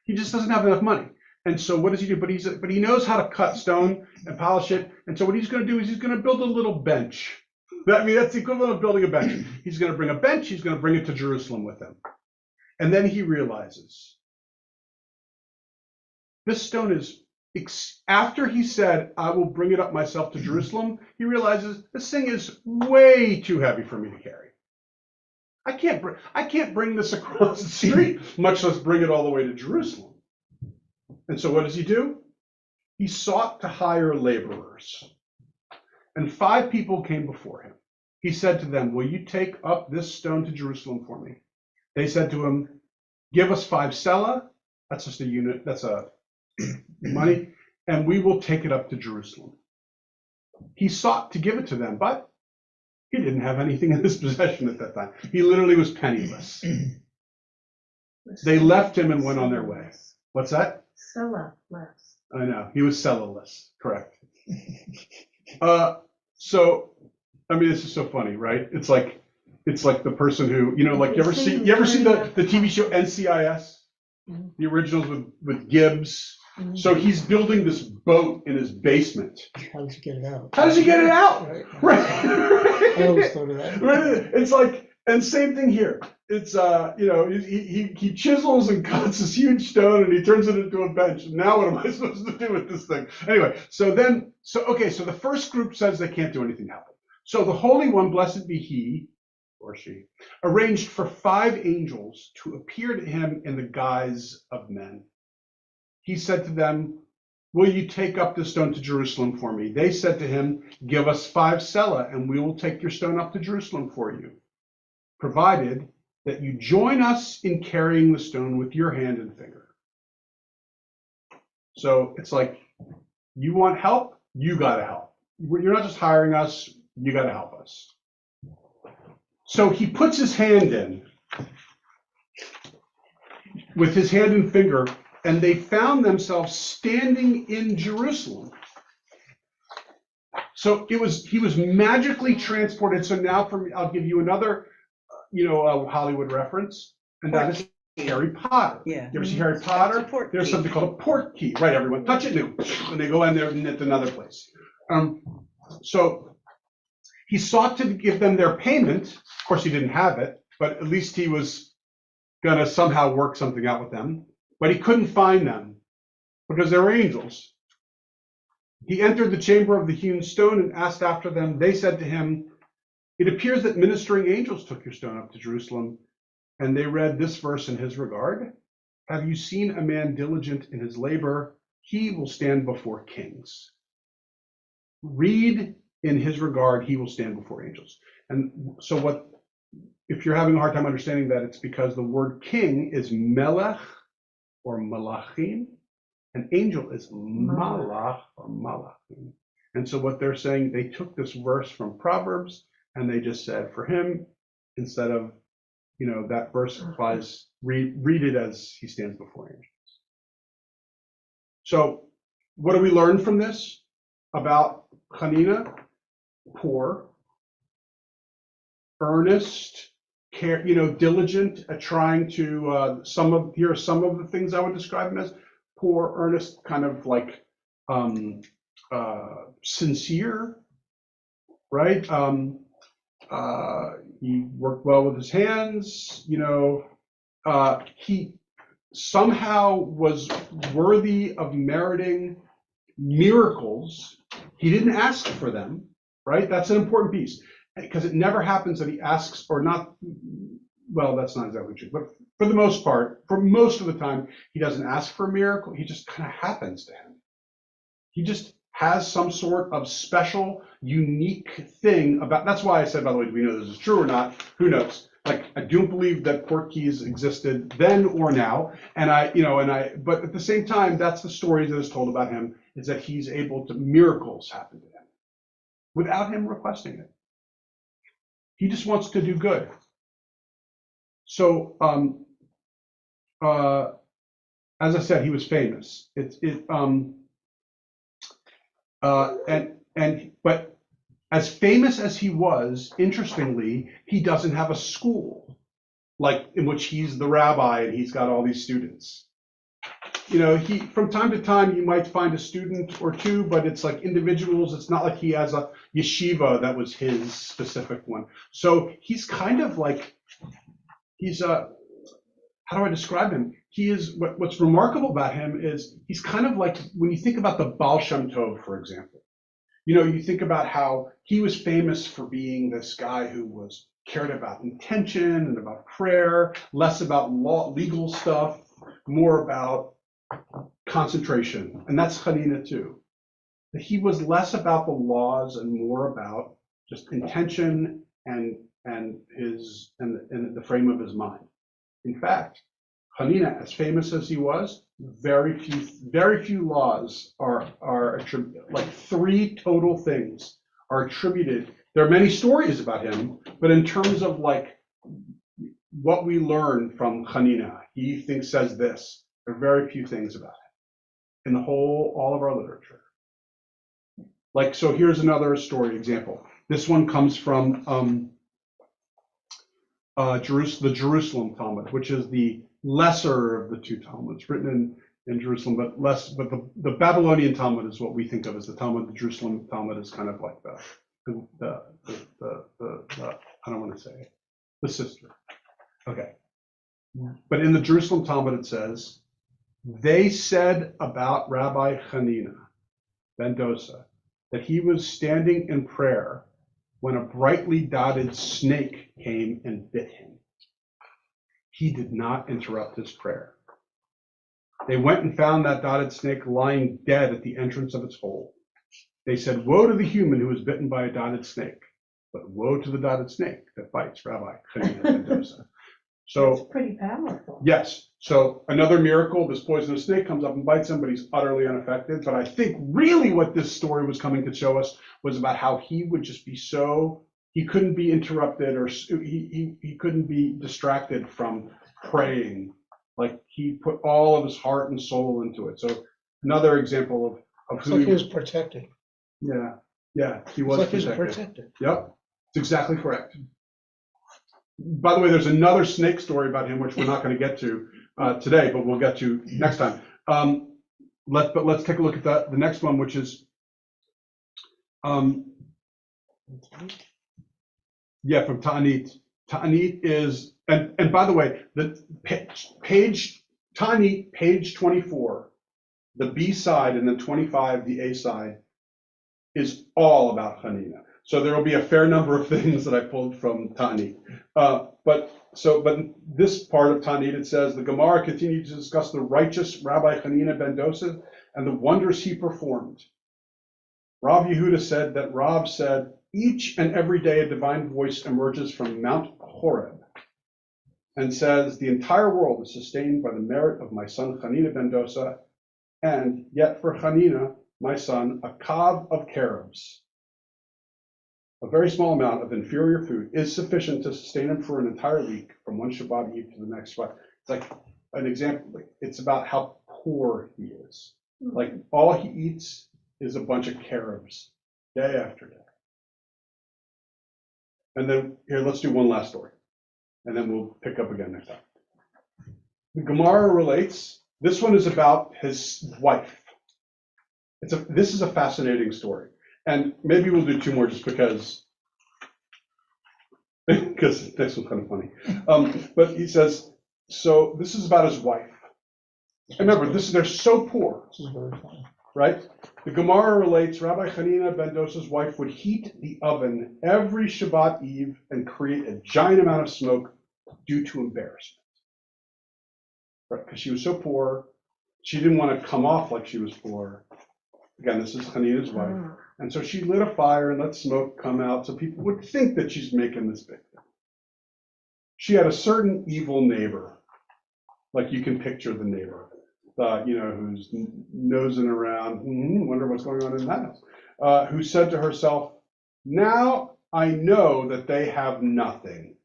just doesn't have enough money. And so what does he do? But he knows how to cut stone and polish it. And so what he's going to do is he's going to build a little bench. That's the equivalent of building a bench. He's going to bring a bench. He's going to bring it to Jerusalem with him. And then he realizes this stone is, after he said, I will bring it up myself to Jerusalem, he realizes this thing is way too heavy for me to carry. I can't bring this across the street, much less bring it all the way to Jerusalem. And so what does he do? He sought to hire laborers. And 5 people came before him. He said to them, will you take up this stone to Jerusalem for me? They said to him, give us 5 selah, that's just a unit, that's a money, and we will take it up to Jerusalem. He sought to give it to them, but he didn't have anything in his possession at that time. He literally was penniless. They left him and went on their way. What's that? Selah-less. I know, he was selah-less, correct. So, I mean, this is so funny, right? It's like the person who, like you ever see the TV show NCIS, the originals with Gibbs. So he's building this boat in his basement. How does he get it out? How does he get it out? Right. I always thought of that. Right. It's like, and same thing here. It's he chisels and cuts this huge stone and he turns it into a bench. Now what am I supposed to do with this thing? Anyway, so the first group says they can't do anything happen. So the Holy One, blessed be he or she, arranged for 5 angels to appear to him in the guise of men. He said to them, will you take up this stone to Jerusalem for me? They said to him, give us 5 selah and we will take your stone up to Jerusalem for you, provided that you join us in carrying the stone with your hand and finger. So it's like, you want help? You got to help. You're not just hiring us, you got to help us. So he puts his hand in with his hand and finger, and they found themselves standing in Jerusalem. So he was magically transported. So now I'll give you another, Hollywood reference, and that is Harry Potter. Yeah. You ever see Harry Potter? There's something called a port key. Right, everyone, touch it new, and they go in there and it's another place. So he sought to give them their payment. Of course, he didn't have it, but at least he was going to somehow work something out with them. But he couldn't find them because they were angels. He entered the chamber of the hewn stone and asked after them. They said to him, it appears that ministering angels took your stone up to Jerusalem. And they read this verse in his regard. Have you seen a man diligent in his labor? He will stand before kings. Read in his regard, he will stand before angels. And so if you're having a hard time understanding that, it's because the word king is melech or malachim, and angel is malach or malachim. And so what they're saying, they took this verse from Proverbs and they just said, for him, instead of, that verse implies, read it as he stands before angels. So what do we learn from this about Hanina? Poor, earnest, care, diligent at trying to, here are some of the things I would describe him as: poor, earnest, kind of like sincere, right? He worked well with his hands, he somehow was worthy of meriting miracles. He didn't ask for them, right? That's an important piece, because it never happens that he asks, or not, well, that's not exactly true, but for the most part, for most of the time, he doesn't ask for a miracle. He just kind of happens to him. He just has some sort of special, unique thing about, that's why I said, by the way, do we know this is true or not? Who knows? Like, I don't believe that port keys existed then or now. But at the same time, that's the story that is told about him, is that he's able to, miracles happen to him without him requesting it. He just wants to do good. So, as I said, he was famous. But as famous as he was, interestingly, he doesn't have a school, like in which he's the rabbi and he's got all these students. From time to time, you might find a student or two, but it's like individuals. It's not like he has a yeshiva that was his specific one. So he's kind of like, how do I describe him? He is, what's remarkable about him is he's kind of like, when you think about the Baal Shem Tov, for example, you think about how he was famous for being this guy who was cared about intention and about prayer, less about legal stuff, more about concentration. And that's Hanina too. He was less about the laws and more about just intention and the frame of his mind. In fact, Hanina, as famous as he was, very few laws are attributed. Like 3 total things are attributed. There are many stories about him, but in terms of like what we learn from Hanina, he says this. There are very few things about him in all of our literature. Like, so here's another story example. This one comes from the Jerusalem Talmud, which is the lesser of the 2 Talmuds written in Jerusalem, but less. But the Babylonian Talmud is what we think of as the Talmud. The Jerusalem Talmud is kind of like the I don't want to say it, the sister. Okay. But in the Jerusalem Talmud it says, they said about Rabbi Hanina ben Dosa that he was standing in prayer when a brightly dotted snake came and bit him. He did not interrupt his prayer. They went and found that dotted snake lying dead at the entrance of its hole. They said, woe to the human who was bitten by a dotted snake, but woe to the dotted snake that bites Rabbi Hanina ben Dosa. So, That's pretty powerful. yes. So another miracle, this poisonous snake comes up and bites him, but he's utterly unaffected. But I think really what this story was coming to show us was about how he would just be he couldn't be interrupted, or he couldn't be distracted from praying. Like, he put all of his heart and soul into it. So another example of It's who like he was protected. Yeah, he It's was like he was protected. protected. Yep, it's exactly correct. By the way, there's another snake story about him, which we're not going to get to today, but we'll get to next time. Let's take a look at the next one, which is, from Ta'anit. Ta'anit is, and by the way, the page Ta'anit, page 24, the B side, and then 25, the A side, is all about Hanina. So there will be a fair number of things that I pulled from Ta'anit. But this part of Ta'anit, it says, the Gemara continued to discuss the righteous Rabbi Hanina ben Dosa and the wonders he performed. Rav Yehuda said that Rav said, each and every day a divine voice emerges from Mount Horeb and says, the entire world is sustained by the merit of my son Hanina ben Dosa, and yet for Hanina, my son, a cov of cherubs a very small amount of inferior food is sufficient to sustain him for an entire week from one Shabbat Eve to the next Shabbat. It's like an example, like, it's about how poor he is. Like all he eats is a bunch of carobs day after day. And then here, let's do one last story, and then we'll pick up again next time. The Gemara relates, this one is about his wife. This is a fascinating story. And maybe we'll do two more just because this one's kind of funny. But he says, so this is about his wife. And remember, they're so poor, This is very funny. right? The Gemara relates, Rabbi Hanina ben Dosa's wife would heat the oven every Shabbat Eve and create a giant amount of smoke due to embarrassment. Right, because she was so poor, she didn't want to come off like she was poor. Again, this is Hanina's wife. And so she lit a fire and let smoke come out so people would think that she's making this big thing. She had a certain evil neighbor, like you can picture the neighbor, who's nosing around, wonder what's going on in that house, who said to herself, now I know that they have nothing.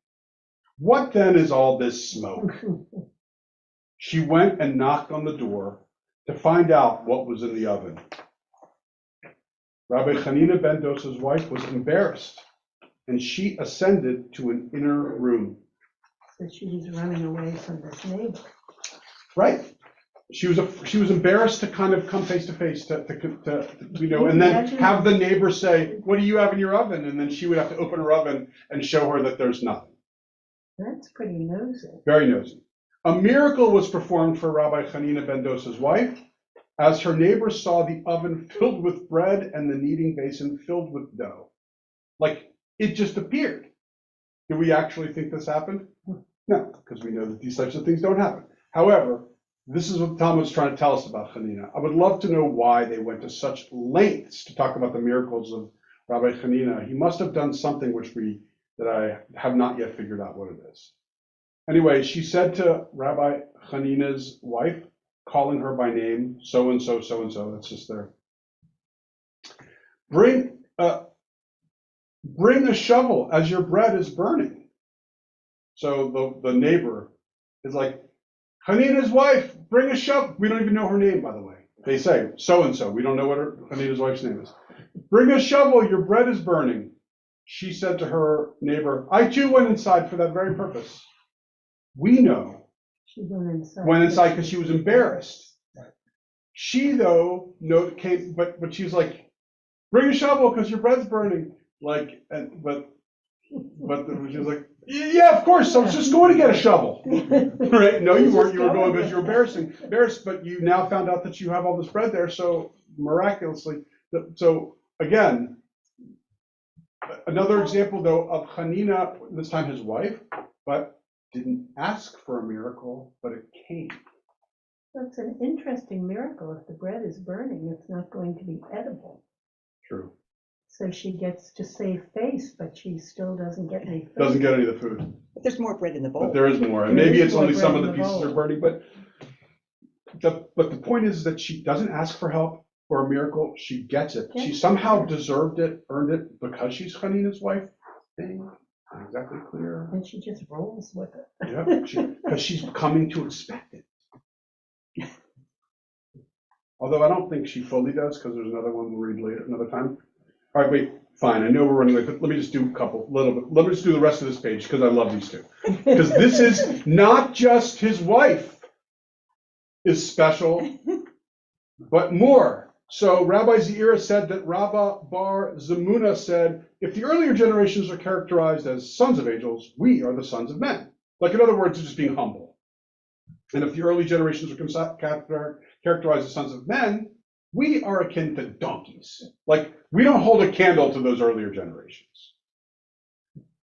What then is all this smoke? She went and knocked on the door to find out what was in the oven. Rabbi Hanina ben Dosa's wife was embarrassed, and she ascended to an inner room. So she was running away from this neighbor. Right. She was embarrassed to kind of come face to face to and then have the neighbor say, "What do you have in your oven?" And then she would have to open her oven and show her that there's nothing. That's pretty nosy. Very nosy. A miracle was performed for Rabbi Hanina ben Dosa's wife, as her neighbor saw the oven filled with bread and the kneading basin filled with dough. Like, it just appeared. Do we actually think this happened? No, because we know that these types of things don't happen. However, this is what the Talmud is trying to tell us about Hanina. I would love to know why they went to such lengths to talk about the miracles of Rabbi Hanina. He must have done something that I have not yet figured out what it is. Anyway, she said to Rabbi Hanina's wife, calling her by name, so and so, that's just there. Bring a shovel as your bread is burning. So the neighbor is like, Hanina's wife, bring a shovel. We don't even know her name, by the way. They say, so and so. We don't know what Hanina's wife's name is. Bring a shovel, your bread is burning. She said to her neighbor, I too went inside for that very purpose. We know. She went inside because she was embarrassed. Right. She, though, came, but she was like, bring a shovel because your bread's burning. But she was like, yeah, of course. I was just going to get a shovel. Right? No, you weren't. You were going because you're embarrassed, but you now found out that you have all this bread there. So miraculously, so again, another example though of Hanina, this time his wife, but didn't ask for a miracle, but it came. That's an interesting miracle. If the bread is burning, it's not going to be edible. True. So she gets to save face, but she still doesn't get any food. Doesn't get any of the food. But there's more bread in the bowl. But there is more, and maybe it's only some of the pieces are burning. But the point is that she doesn't ask for help or a miracle. She gets it. She somehow deserved it, earned it because she's Hanina's wife. Not exactly clear. And she just rolls with it. Yeah, because she's coming to expect it. Although I don't think she fully does, because there's another one we'll read later, another time. All right, wait, fine. I know we're running late, but let me just do a little bit. Let me just do the rest of this page, because I love these two. Because this is not just his wife is special, but more. So Rabbi Zeira said that Rabbah bar Zamuna said, if the earlier generations are characterized as sons of angels, we are the sons of men. Like, in other words, just being humble. And if the early generations are characterized as sons of men, we are akin to donkeys. Like, we don't hold a candle to those earlier generations.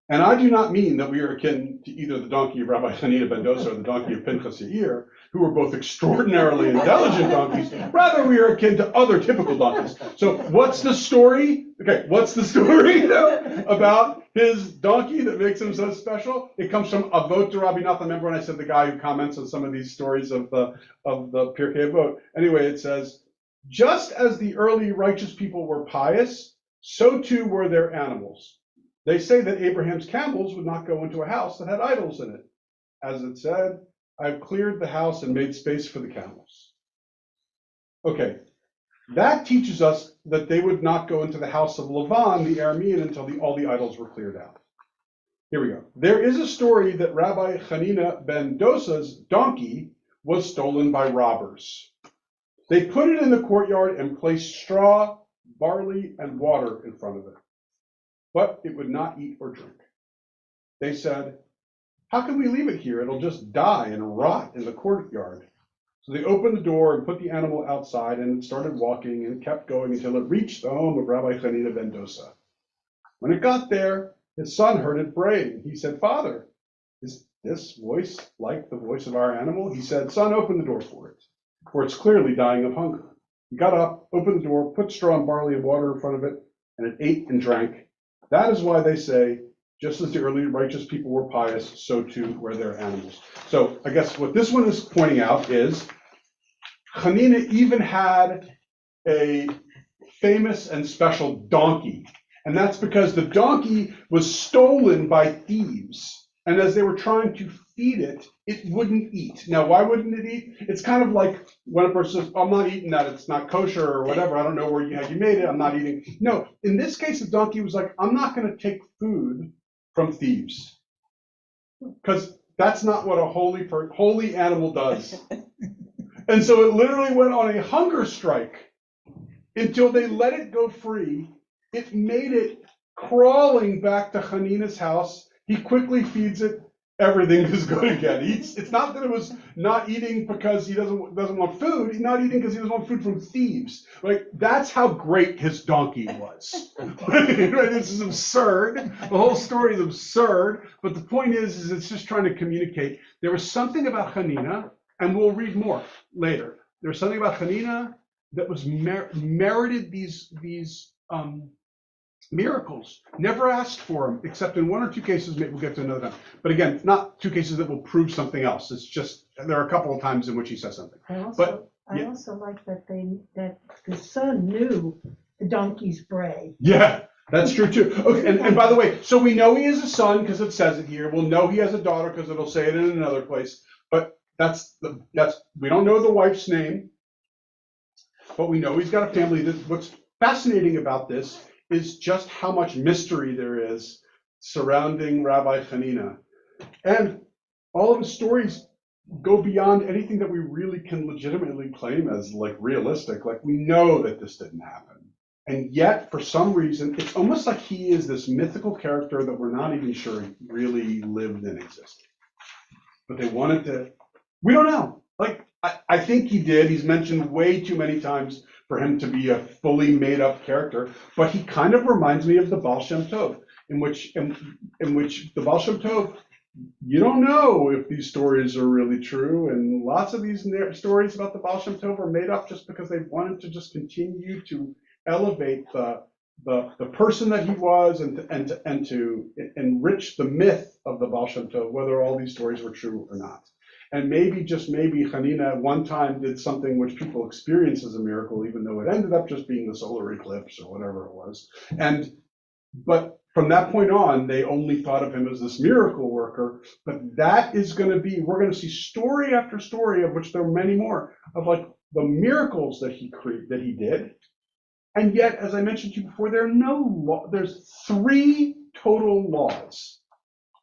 And I do not mean that we are akin to either the donkey of Rabbi Hanina ben Dosa or the donkey of Pinchas Yair, who were both extraordinarily intelligent donkeys. Rather, we are akin to other typical donkeys. So what's the story? Okay, what's the story though, about his donkey that makes him so special? It comes from Avot to Rabbi Nathan. Remember when I said the guy who comments on some of these stories of the Pirkei Avot? Anyway, it says, just as the early righteous people were pious, so too were their animals. They say that Abraham's camels would not go into a house that had idols in it. As it said, I've cleared the house and made space for the camels. Okay, that teaches us that they would not go into the house of Lavan, the Aramean, until all the idols were cleared out. Here we go. There is a story that Rabbi Hanina ben Dosa's donkey was stolen by robbers. They put it in the courtyard and placed straw, barley, and water in front of it. But it would not eat or drink. They said, how can we leave it here? It'll just die and rot in the courtyard. So they opened the door and put the animal outside, and it started walking and kept going until it reached the home of Rabbi Hanina ben Dosa. When it got there, his son heard it braying. He said, Father, is this voice like the voice of our animal? He said, Son, open the door for it, for it's clearly dying of hunger. He got up, opened the door, put straw and barley and water in front of it, and it ate and drank. That is why they say, just as the early righteous people were pious, so too were their animals. So I guess what this one is pointing out is Hanina even had a famous and special donkey. And that's because the donkey was stolen by thieves. And as they were trying to feed it, it wouldn't eat. Now, why wouldn't it eat? It's kind of like when a person says, I'm not eating that, it's not kosher or whatever, I don't know where you made it, I'm not eating. No, in this case, the donkey was like, I'm not going to take food from thieves. Because that's not what a holy animal does. And so it literally went on a hunger strike until they let it go free. It made it crawling back to Hanina's house. He quickly feeds it. Everything is good again. It's not that it was not eating because he doesn't want food. He's not eating because he doesn't want food from thieves. Like, that's how great his donkey was. This is absurd. The whole story is absurd. But the point is it's just trying to communicate. There was something about Hanina, and we'll read more later. There was something about Hanina that was merited these miracles. Never asked for them, except in one or two cases. Maybe we'll get to another time. But again, not two cases that will prove something else. It's just there are a couple of times in which he says something. I yeah. also like that the son knew the donkey's bray. Yeah, that's true too. Okay, and by the way, so we know he has a son because it says it here. We'll know he has a daughter because it'll say it in another place. But we don't know the wife's name, but we know he's got a family. What's fascinating about this is just how much mystery there is surrounding Rabbi Hanina. And all of his stories go beyond anything that we really can legitimately claim as like realistic. Like, we know that this didn't happen. And yet, for some reason, it's almost like he is this mythical character that we're not even sure really lived and existed. But they wanted to, we don't know. Like, I think he did. He's mentioned way too many times for him to be a fully made up character, but he kind of reminds me of the Baal Shem Tov, in which the Baal Shem Tov, you don't know if these stories are really true, and lots of these stories about the Baal Shem Tov are made up just because they wanted to just continue to elevate the person that he was and to enrich the myth of the Baal Shem Tov, whether all these stories were true or not. And maybe, just maybe, Hanina at one time did something which people experience as a miracle, even though it ended up just being the solar eclipse or whatever it was. But from that point on, they only thought of him as this miracle worker. But that is going to be, we're going to see story after story, of which there are many more, of like the miracles that he did. And yet, as I mentioned to you before, there's 3 total laws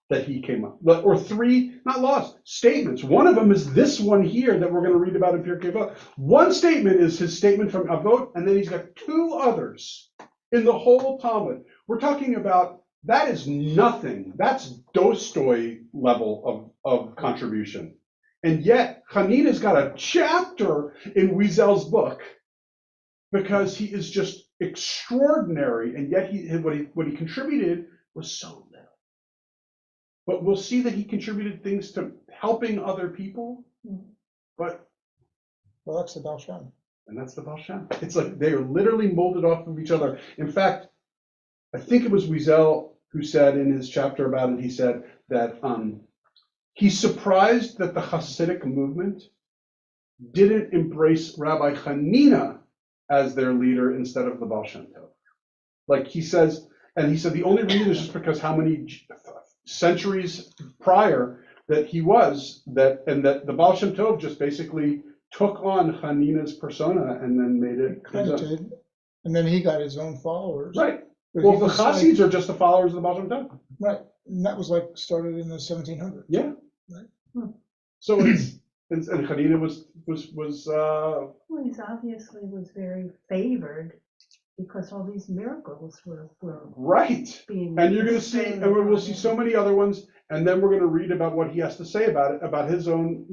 that he came up, or 3, not laws, statements. One of them is this one here that we're going to read about in Pirkei Avot. One statement is his statement from Avot, and then he's got 2 others in the whole Talmud. We're talking about, that is nothing. That's Dostoy level of contribution. And yet, Hanina's got a chapter in Wiesel's book because he is just extraordinary, and yet what he contributed was so little. But we'll see that he contributed things to helping other people. But Well, that's the Baal Shem. And that's the Baal Shem. It's like they are literally molded off of each other. In fact, I think it was Wiesel who said in his chapter about it, he said that he's surprised that the Hasidic movement didn't embrace Rabbi Hanina as their leader instead of the Baal Shem Tov. Like, he says, And he said the only reason is just because how many centuries prior that he was, and that the Baal Shem Tov just basically took on Hanina's persona and then made it his Kind of own. did. And then he got his own followers. Right. But Well, he the was like- Hasids are just the followers of the Baal Shem Tov. Right, and that was like started in the 1700s. Yeah. Right. So it's, and Hanina was Well, he's obviously was very favored because all these miracles were right. being. And you're gonna see, bestowed and we'll upon see him. so many other ones, and then we're gonna read about what he has to say about it, about his own,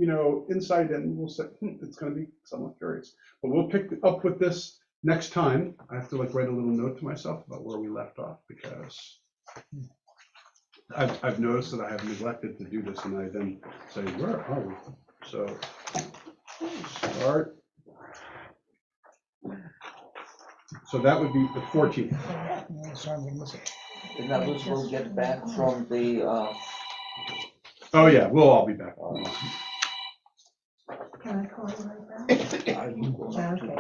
insight, and we'll say, it's gonna be somewhat curious. But we'll pick up with this next time. I have to write a little note to myself about where we left off, because I've noticed that I have neglected to do this, and I then say, where are we? So, start. So that would be the 14th. Yeah, so I'm gonna miss it. In other words, we'll get back from the, Oh, yeah, we'll all be back. Can I call you right back? are you going to Okay.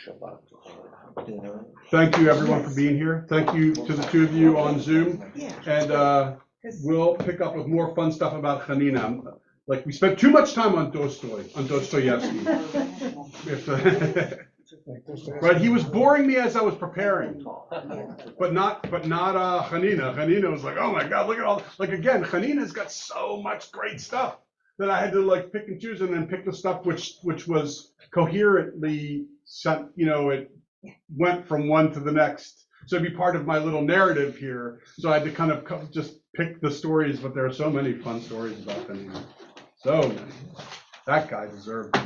Shabbat dinner? Thank you, everyone, for being here. Thank you to the two of you on Zoom. Yeah. And 'cause- we'll pick up with more fun stuff about Hanina. Like, we spent too much time on Dostoevsky. We have to- Right, he was boring me as I was preparing, but not Hanina. Hanina was like, oh my God, look at all, like, again, Hanina's got so much great stuff that I had to like pick and choose, and then pick the stuff which was coherently sent, it went from one to the next. So it'd be part of my little narrative here. So I had to kind of just pick the stories, but there are so many fun stories about Hanina. So many. That guy deserved it.